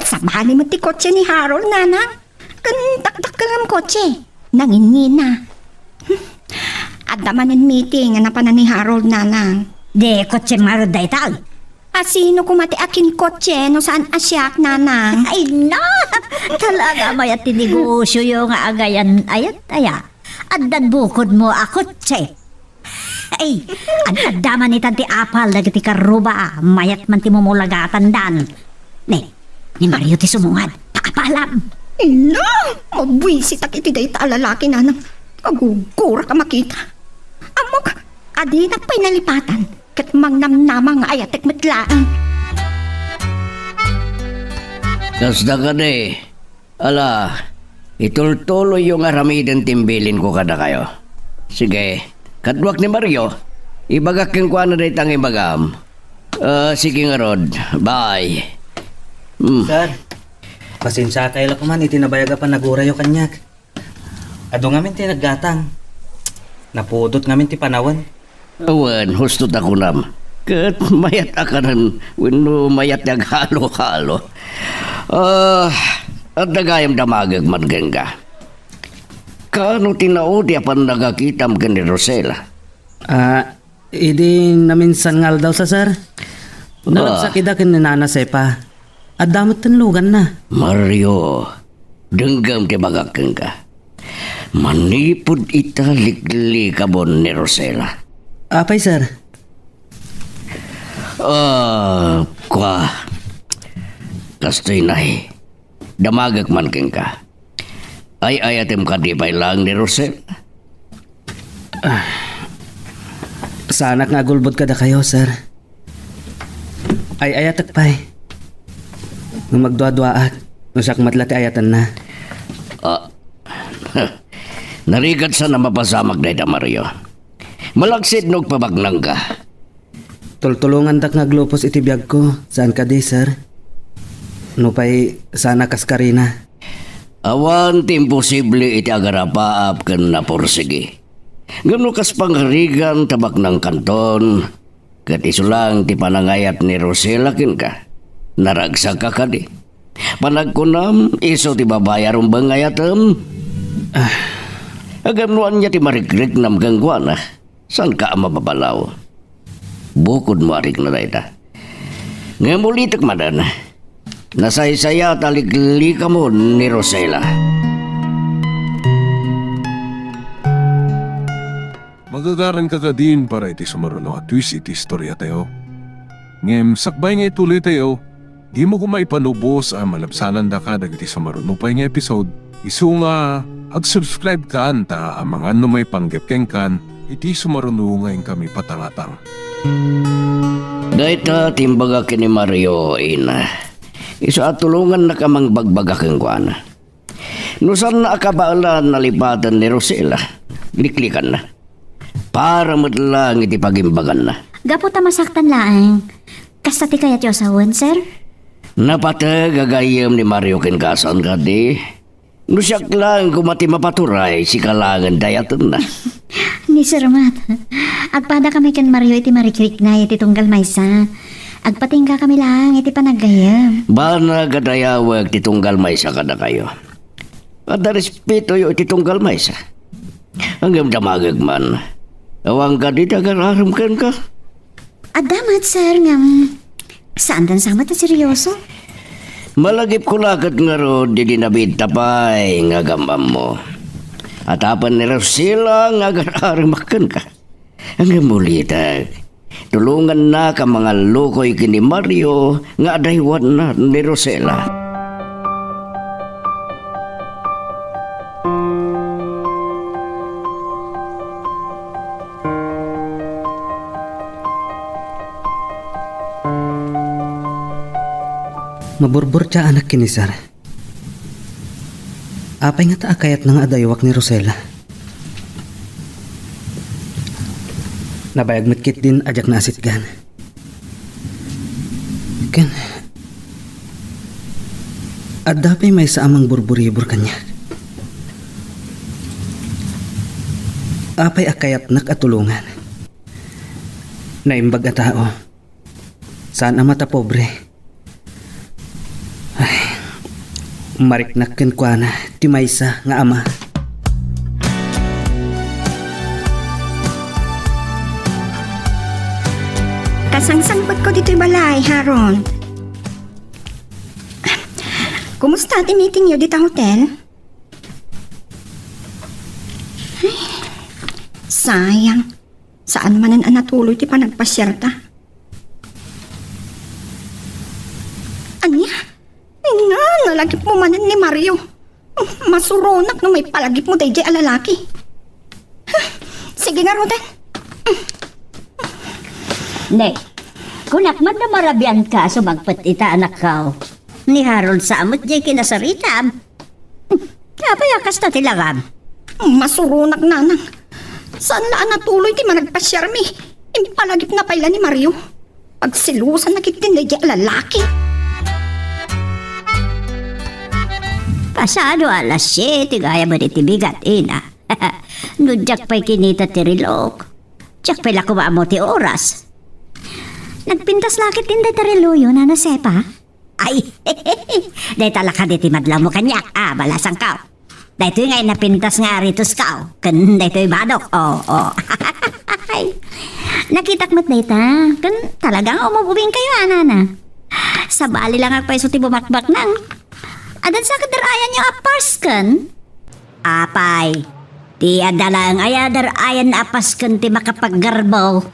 Sabali mo ti kotse ni Harold, nanang. Kan taktak ka ng kotse. Nangingina. Adamanin meeting nga napanan ni Harold, nanang. Di kotse maro da ito. Asino kumati akin kotse no saan asyak, nanang? Ay, na! Talaga mayat ti negosyo yung agayan ayat aya. Addan bukod mo a kotse. Ay, addaman ni tanti apal dagiti karuba mayat man ti mumulagatan dan. Ni Mario ti sumungan. Paapalam. Ina! Mabwisit ak iti day lalaki, nanang. Agugura ka makita. Amok, adi na pa'y nalipatan. Kat mangnamnamang nga ayatek matlaan. Kasta ka de. Ala, itultuloy yung aramidan timbilin ko kada kayo. Sige, katwak ni Mario, ibagak yung kuha na ditang ibagam. Sige nga Rod, bye. Sir, pasensya kayo lang kuman, itinabayaga pa naguray yung kanyak. Ado ngamin ti naggatang. Napudot ngamin ti panawan. Awan, hustot ako nam. Kat mayat akaran, wino mayat nag halo-halo. At nagayam damagag marganga. Kano tinaudi apan nagakitam ka ni Rosela? Idi naminsan ngal daw sa sir. Nalagsak ida kin nana sepa. At damot tenlugan na. Mario, denggam ke bagakeng ka. Manipud ita ligli kabon ni Rosela. Apay sir? Kwa. Kastoy nahi. Damagak man keng ka. Ay ayatem ka di lang ni Rosela. Sana nga gulbot ka da kayo sir. Ay ayatak pay. Nung magdua-duaat. Nung sakmatlati ayatan na. Narigat sa na mapasamag na ita, Mario. Malaksid nog pabagnang ka. Tultulungan tak nga glupos iti biyag ko. Saan ka di sir? Nupay sana kaskarina. Awan imposible iti agarapaap ken naporsige. Ngano kas pangharigan tabak ng kanton. Kat isulang ti panangayat ni Rosela kin ka. Naragsa ka di. Panagkunam iso ti babayarong bangayatem. Agam nuan niya ti marikrik nam gangguana. San ka mababalaw? Bukod mo arik na dayta. Nga mulitak madan. Nasaysaya taligli ka mo ni Rosela. Magagaran ka din para iti sumaruno at twist iti istorya tayo. Ngem sakbay nga ituloy tayo, di mo kumaipanubos ang malabsanan da ka dagiti sumaruno pa nga episode. Isu nga ag-subscribe ka anta ang mga may panggepkeng kan iti sumaruno ngayon kami patangatang. Dayta timbaga kini Mario ina. Isa at tulungan na kamang bagbaga keng kuana. Nusan na akabaalan nalipatan ni Rosela. Liklikan na. Para madlang iti pagimbagan na. Gapo ta masaktan laang. Kasta ti kayat yo sawan, sir? Napata gagayam ni Mario ken kasan ka di. Nusyak lang kumati mapaturay si kalangan dayatan na. Ni Sir Mat. Agpada kami ken Mario iti marikrik na iti tunggal maysa. Agpatingga kami lang iti panagayam. Bana gadayawag titunggal maysa kada kayo. Ada respeto yo titunggal maysa. Hanggang damagag man. Awang ka di tagararam ken ka. Adamat, sir, nga saan dan sama ta seryoso? Malagip ko lakad nga ro di dinabid tapay nga gambam mo. At apan ni Rosela nga gararimakan ka. Ang mulitag. Tulungan na ka mga lokoy kini Mario nga adaywan na ni Rosela. Maburbur siya anak kini sir. Apay nga taakayat ng adayawak ni Rosela. Nabayag mitkit din ajak na asitgan. Ken, adapay may sa amang burburibur kanya. Apay akayat nak atulungan. Naimbag a tao. Saan ang mata pobre? Mariknak ken kuana ti maysa nga ama. Kasangsangpot ko dito'y balay, Harold. Kumusta at meeting nyo dito hotel? Ay, sayang. Saan man ang natuloy ti panagpasyerta? Anya? Nalagip mo manan ni Mario. Masuronak na may palagip mo dayjay alalaki. Sige nga, Roden. Nek, kunakman na marabian ka sumagpat ita anak kao. Ni Harold sa amot jay kinasaritam. Kapayakas na tilagam. Masuronak nanang. Saan laan natuloy ti managpasyermi? Impalagip na pala ni Mario. Pagsilusan na kitin dayjay alalaki. Pasado alas 7, gaya mo ti bigat, ina. Nudyak pa'y kinita ti rilok. Tsak pa'y lakuha mo ti oras. Nagpintas lakit din ti riloyo na nasepa. Ay, dahi talaka di ti madlaw mo kanyak. Balasang kao. Dahi to'y ngay napintas nga ritos kao. Dahi to'y badok. Oh. Nakitak mo't data. Kan talagang umububing kayo, anana. Sa bali lang ang paiso ti bumakbak nang. Adan sa kadarayan niyo apas kan? Apay, ti adalang ayadarayan apas kan ti makapaggarbaw.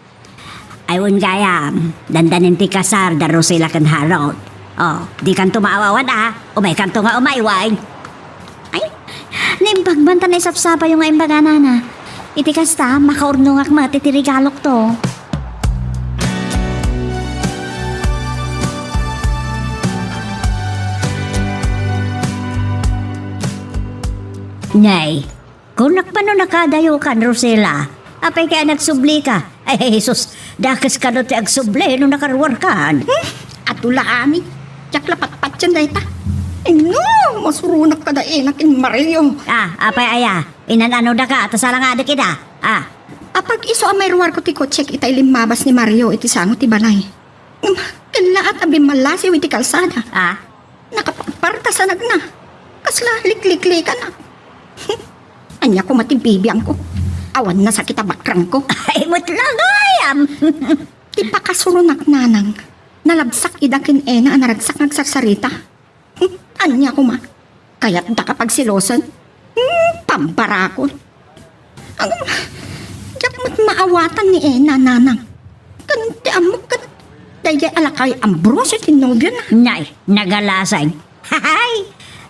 Ayun gayam, dandanin ti kasar daro sila kan Harold. Oh, di kan tumaawawan umay kan to nga umayway. Ay, naimpagbanta na isapsapa yung nga imbagana na. Iti kasta, makaurnungak matitirigalok to. Nay, kung nakpano nakadayo kan, Rosela, apay kaya nagsubli ka. Ay, Jesus, dakas ka no ti agsubli no nakaruar kan. Atula ami. Tiyak lapat-pat yan dayta. No, masurunak ka da in Mario. Apay aya, inanano da ka, tasalang ada kita. Apag iso amay ruwar ko ti kotsek itay limabas ni Mario iti sango ti balay. Kanlaat abi malasi iti kalsada. Nakapagparta sa nagna. Kasla liklikli ka na. Anya ko matibibiyang ko. Awan na sa kita bakrang ko. Ay, mutlagayam. Ti pakasurunak nanang. Nalabsak idakin na naragsak nagsarsarita. Anya ko ma. Kaya't da kapag silosan. Pambarakon. Ang yak mat maawatan ni Ena nanang. Kanti amok kat. Daya alakay Ambrosio tinobyo na. Nay, nagalasay. Hay,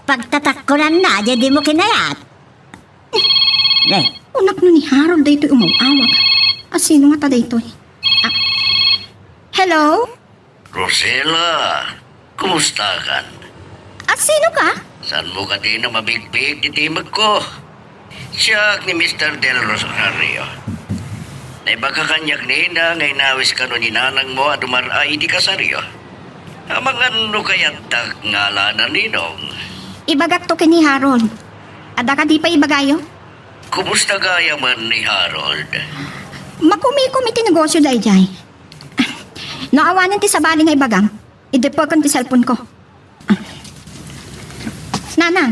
pagtatakkulan na, di mo kinayat. Nay, Unak no ni Harold daytoy umawawag. Sino nga ta daytoy? Hello? Rosela, kumusta kan? Sino ka? Saan mo ka din na mabigpig di timag ko? Siya ni Mr. Del Rosario. Naibaga kanyak ni na ngay nawis ka no ni nanang mo at umaray di kasaryo. Amang ano kaya't tak ngalanan ninong? Ibagak to kini Harold. Ada ka di pa ibagayo? Kumusta gaya man ni Harold? Makumi-kumi ti negosyo day jay. Naawanan ti sabali nga ibagang. I-deport kan ti cellphone ko. Nanang,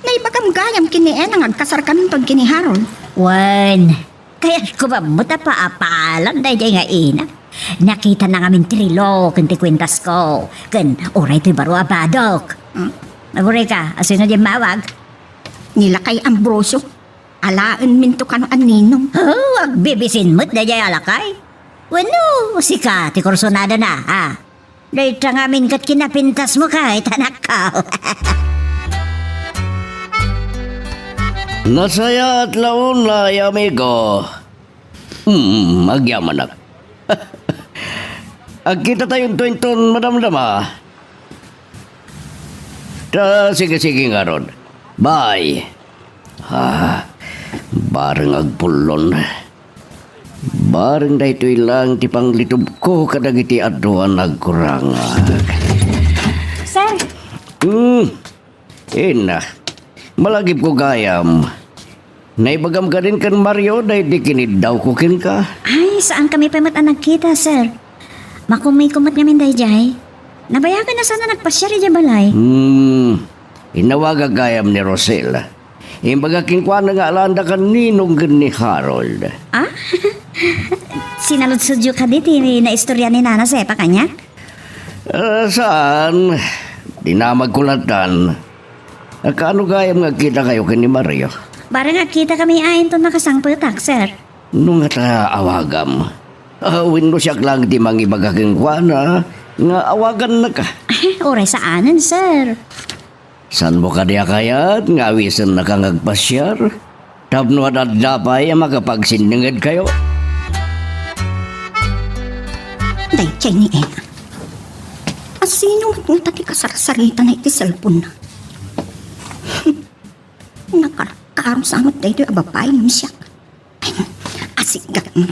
naibagam gayam kini nang agkasar kami tod kini Harold. Wan, kaya ko ba muta pa apalang dahil nga ina. Nakita na ngamin trilo kan ti kwintas ko. Kan, oray ti baro abadok. Naguray ka, asino di mawag? Nila kay Ambrosio. Alaan minto kano aninong. Oh, agbibisin mo't dahil alakay. Wano, sika, ti kursonada na, Dahil ngamin kat kinapintas mo kahit anak ka. Nasaya at laon na, amigo. Agyaman ak. Agkita tayong tuwinton, madam-dama. Sige nga ron. Bye. Bareng agpulon. Bareng dahito ilang ti panglitob ko kadagiti aduan nagkurangag. Sir, Ina, malagip ko gayam. Naibagam ka rin kan Mario dahil di kinidaw ko kin ka. ay, saan kami pa nagkita, sir? Makumay-kumat namin dahil jay. Nabayagan na sana nagpasya rin dyan balay. Inawaga gayam ni Rosel. Imbaga kinkwa na nga alanda ka ninong ni Harold. Sinalud-sudyo ka dito na istorya ni Nana Sepa kanya? Saan? Di na magkulatan. Kaano gayam nga kita kayo kini Mario? Bara nga kita kami ayin to nakasangputak, sir. Nung nga ta awagam. Wino siya lang di mangibaga kinkwa na nga awagan na ka. Oray saanan, sir. San mo ka diya kayat nga wisan na kang agpasyar? Tapno at dapay ang makapagsiningad kayo. Day, chay ni Ena. Sino nga tati kasarsarita na iti cellphone na? Nakarakaroon sa amot dahil ababay mo siya. Asigat mo.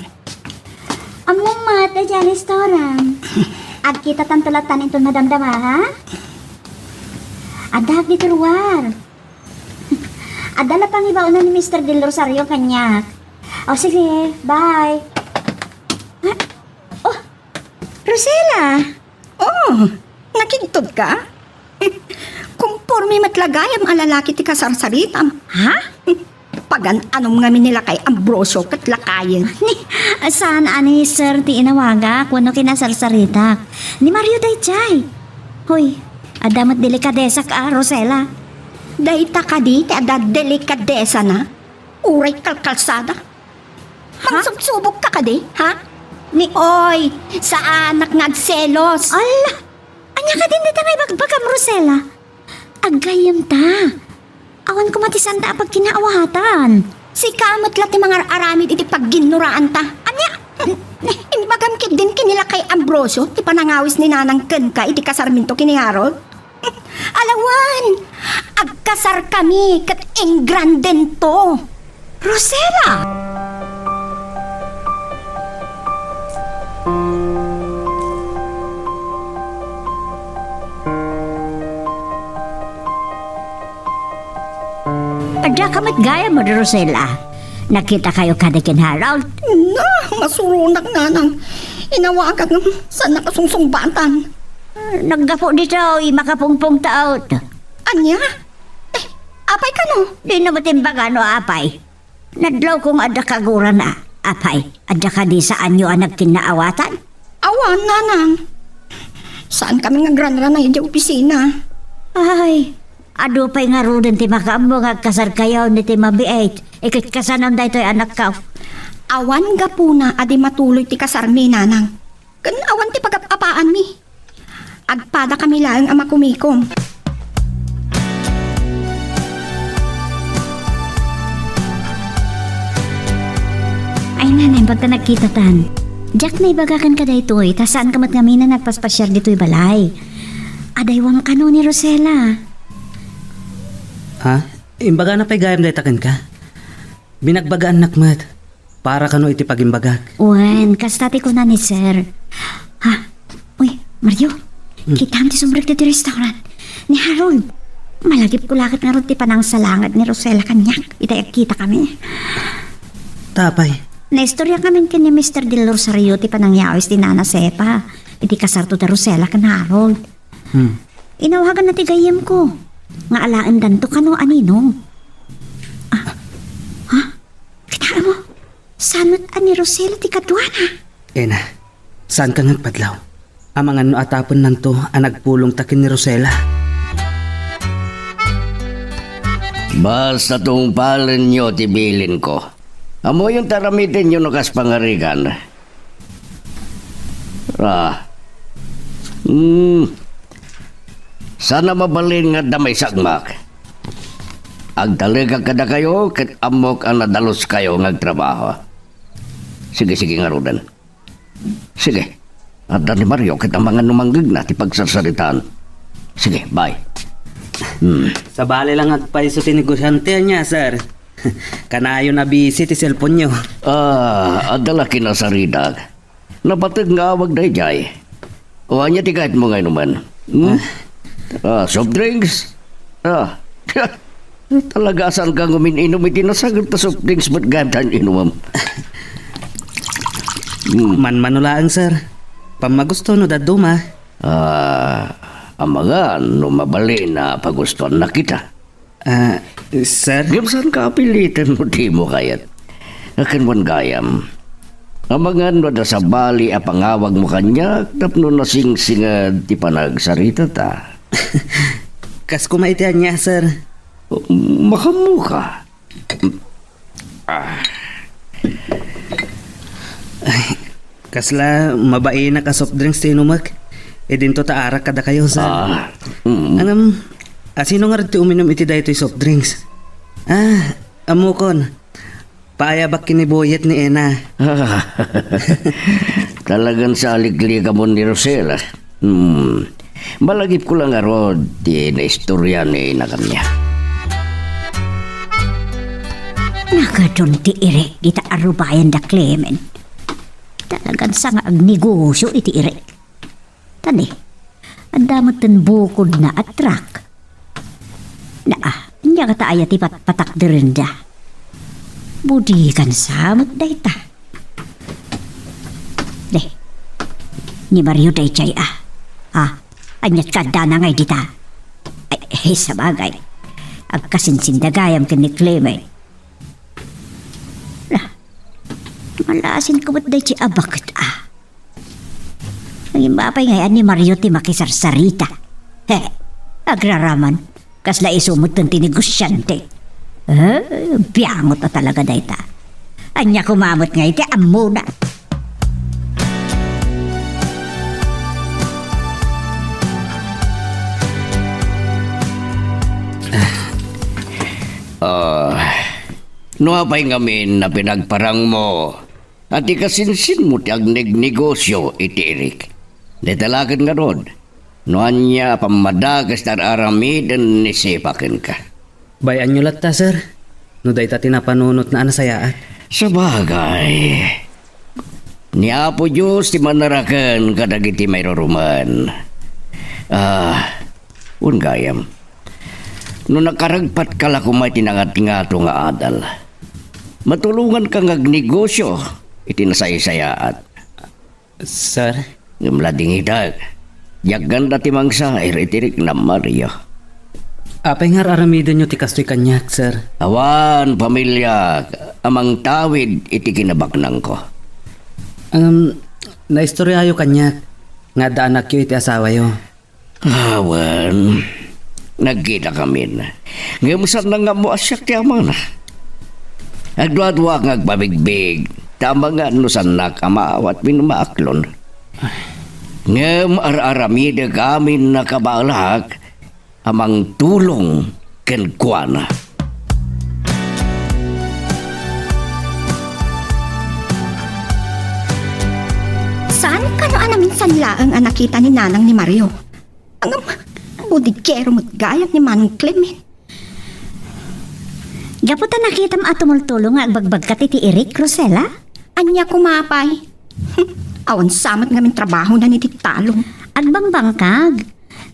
Among mata dyan, restaurant. At kita tantulatan ito madamdama, ha? Adag di turuar. Adala pang ibaon na ni Mr. Del Rosario kanyak. O sige, bye. Oh, Rosela! Oh, nakintod ka? Kumpurmi matlagayam alalaki ti kasarsaritam. Ha? pagan anong nga nila kay Ambrosio kat lakayin. Ni, saan ani sir ti inawaga kuno kinasarsarita. Ni Mario Daychay. Hoy, adamat delikadesa ka, Rosela. Dahita ka di, ti ada delikadesa na. Uray kalkalsada. Magsubsubok ka di, ha? Ni Oy, sa anak ngagselos. Ala, anya ka din dito ngay bagbagam, Rosela. Agayam ta. Awan ko matisan ta pag kinaawatan. Si kamot lati mga aramid iti pagginuraan ta. Anya? Imbagam kit din kinila kay Ambrosio, ti panangawis ni Nanang Kenka, iti kasarminto kini Harold. Alawan, agkasar kami kat engranden to. Rosela! Adya ka matgaya mo, Rosela. Nakita kayo kadakin Harold. Na, masurunak Nanang. Inawagan sa nakasungsong batan. Naggapo dito, makapungpong taot. Anya? Apay ka no? Di na matimbagan o apay. Nadlaw kong adda kagura na, apay. Adda ka di saan nyo ang nagkinaawatan? Awan, Nanang. Saan kami nga granra na hindi opisina? Ay, ado pa'y nga rudin ti makamo nga kasar kayo ni ti mabiait. Ikit kasanon da ito'y anak ka. Awan ga po na adi matuloy ti kasar mi, Nanang. Kan awan ti pagapapaan mi. Agpada kami lang ama kumikom. Ay nanay, pagka nagkita tan. Jack na ibagakan ka da ito'y, ta saan ka mat nga mina nagpaspasyar dito'y balay. Adaywang kano ni Rosela. Ha? Imbaga na pa'y gayam dahi takan ka. Binagbagaan nakmat. Para kano iti pagimbagak. Wen, kastati ko na ni sir. Ha? Uy, Mario. Kita ti sumbrek ti restaurant. Ni Harold. Malagip ko lakit nga ron ti panang salangat ni Rosela kanyak. Itayak kita kami. Tapay. Naistorya kami kin ni Mr. Del Rosario ti panangyawis ti Nana Sepa. Iti kasarto ti Rosela kan Harold. Inawagan na ti gayem ko. Nga alaan danto kano anino. Ha? Kita mo? Sanot ani Rosela ti kadwana. Ena, saan ka nga padlaw? Amangan no atapon nanto ang nagpulong takin ni Rosela. Basta tungpalan nyo, tibilin ko. Amo yung taramitin nyo nakas pangarigan. Sana mabalin nga damay sagmak. Agdalaga kada kayo, kat amok ang nadalos kayo ngagtrabaho. Sige, nga Rodan. Sige. At ni Mario, kat ang mga numanggig na ti pagsarsaritaan. Sige, bye. Sa bali lang agpaiso ti negosyante niya, sir. Kanayo na busy ti cellphone nyo. Adala kinasaridag. Napatag nga awag dahi jay. O anya ti kahit mo ngayon naman. Soft drinks. Talaga saan kang umin-inom iti nasagot na soft drinks ba't gantan inumam? Man-manulaan, sir. Pamagusto no daduma. Amagan, no mabali na pagustuhan na kita. Sir? Gamsan ka apilitan mo di mo kayat. Nakanwan gayam. Amagan no da sa bali a pangawag mo kanya, tapno na sing-singad ti panagsarita ta. Kas kumaitian niya, sir. Makamu ka. Kasla, mabae na ka soft drinks ti inumak. E dinto taarak kada kayo, sir. Sino nga rin ti uminom iti da ito'y soft drinks? Amukon. Paayabak kiniboyet ni Ena. Talagang sa aligli ka mo ni Rosela. Malagip ko lang arod di na istorya ni na kanya. Nakadun ti Irek, kita arubayan da Clement. Talagang sa nga agnegosyo iti Irek. Tani, ang damot ten bukod na atrak. Niya kataaya ti patak dirin da. Budikan samot da ita. Deh, ni Mario day chay anyat ka na ngay dita. Ay, sa bagay. Agkasinsindagayam ka ni Clement. Malasin ko ba't dahi abakit Ang imbapay ngayon ni Mario ti makisarsarita. Agraraman. Kasla isumot ng tinigosyante. Biyangot na talaga dahi ta. Anya kumamot nga iti amo na. No apay ngamin na pinagparang mo at ikasinsin mo ti agneg-negosyo iti Eric. Detalagan nga rod. No anya pamadagas na aramidan ni sepakin ka. Bayan nyo latta, sir. No day ta tinapanunot na anasayaat. Sa bagay, ni Apo Diyos ti manarakan kadagiti may ruruman. Ungayam. No nakaragpat ka la kumay tinangat-ngato nga adal. Matulungan kang agnegosyo iti nasaysayaat. Sir? Ngumlading idag. Yagan dati mangsa iritirik na Mario. Apay nga aramidin nyo ti kastoy kanyak, sir. Awan, pamilya, amang tawid iti kinabaknang ko. Naistoryayo kanyak. Nga daanak yo iti asawa yo. Awan, nagkita kami na. Ngayon na nga mo asyak ti ama na. Agdwa-dwa nga agbabigbig. Tama nga no sanak amaawat minumaaklon. Ngam ar-aramida kami nakabalak amang tulong ken kuana. Saan ka no anamin sanlaang ang nakita ni nanang ni Mario? Ang budikero mo't gayat ni Manong Clement. Gaputa nakita mo tumultulo nga agbagbag ka ti Eric, Rosella? Anya kumapay. Awan samat ngamin trabaho na ni Titalong. Agbangbangkag.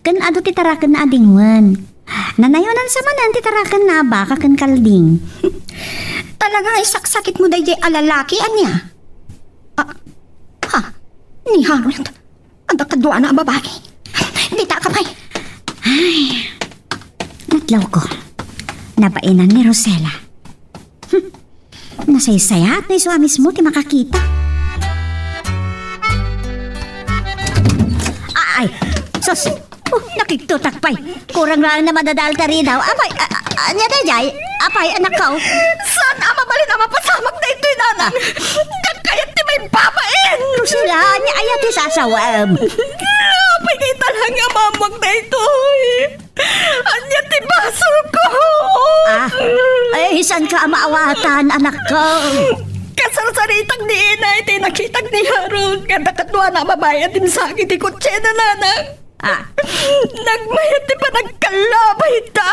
Kan ado ti tarakan na adingwan. Nanayonan sa manan ti tarakan na baka kan kalding. Talagang isaksakit mo day alalaki, anya? Ni Harold. Ang kadwa na ang babae. Di ta kapay. Natlaw ko. Nabainan ni Rosella. Nasaysaya at na iswa mismo ti makakita. Ay! Sus! Nakiktutakpay. Kurang lang na madadalta rin daw. Apay! Anya na jay? Apay, anak ko. Saan ama balin ama pasamak na ito'y nanang? Kayat ti may babain! Rosella, anya ayaw ti sasawam. Apay kay talang amamag na ito'y. Anya ti baso ko. Ay, saan ka maawatan, anak ko? Kasarsaritang ni Inay, tinakitag ni Harold. Ganda katwa na babae at sakit ti kutse na nanang. Nagmayat ti pa nagkalabay ta.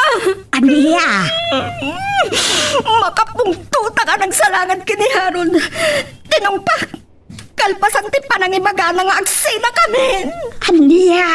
Aniya? Makapungtuta ka ng salangan kini Harold. Tinumpak. Kalpasan ti panangimaga nga agsina kami. Aniya?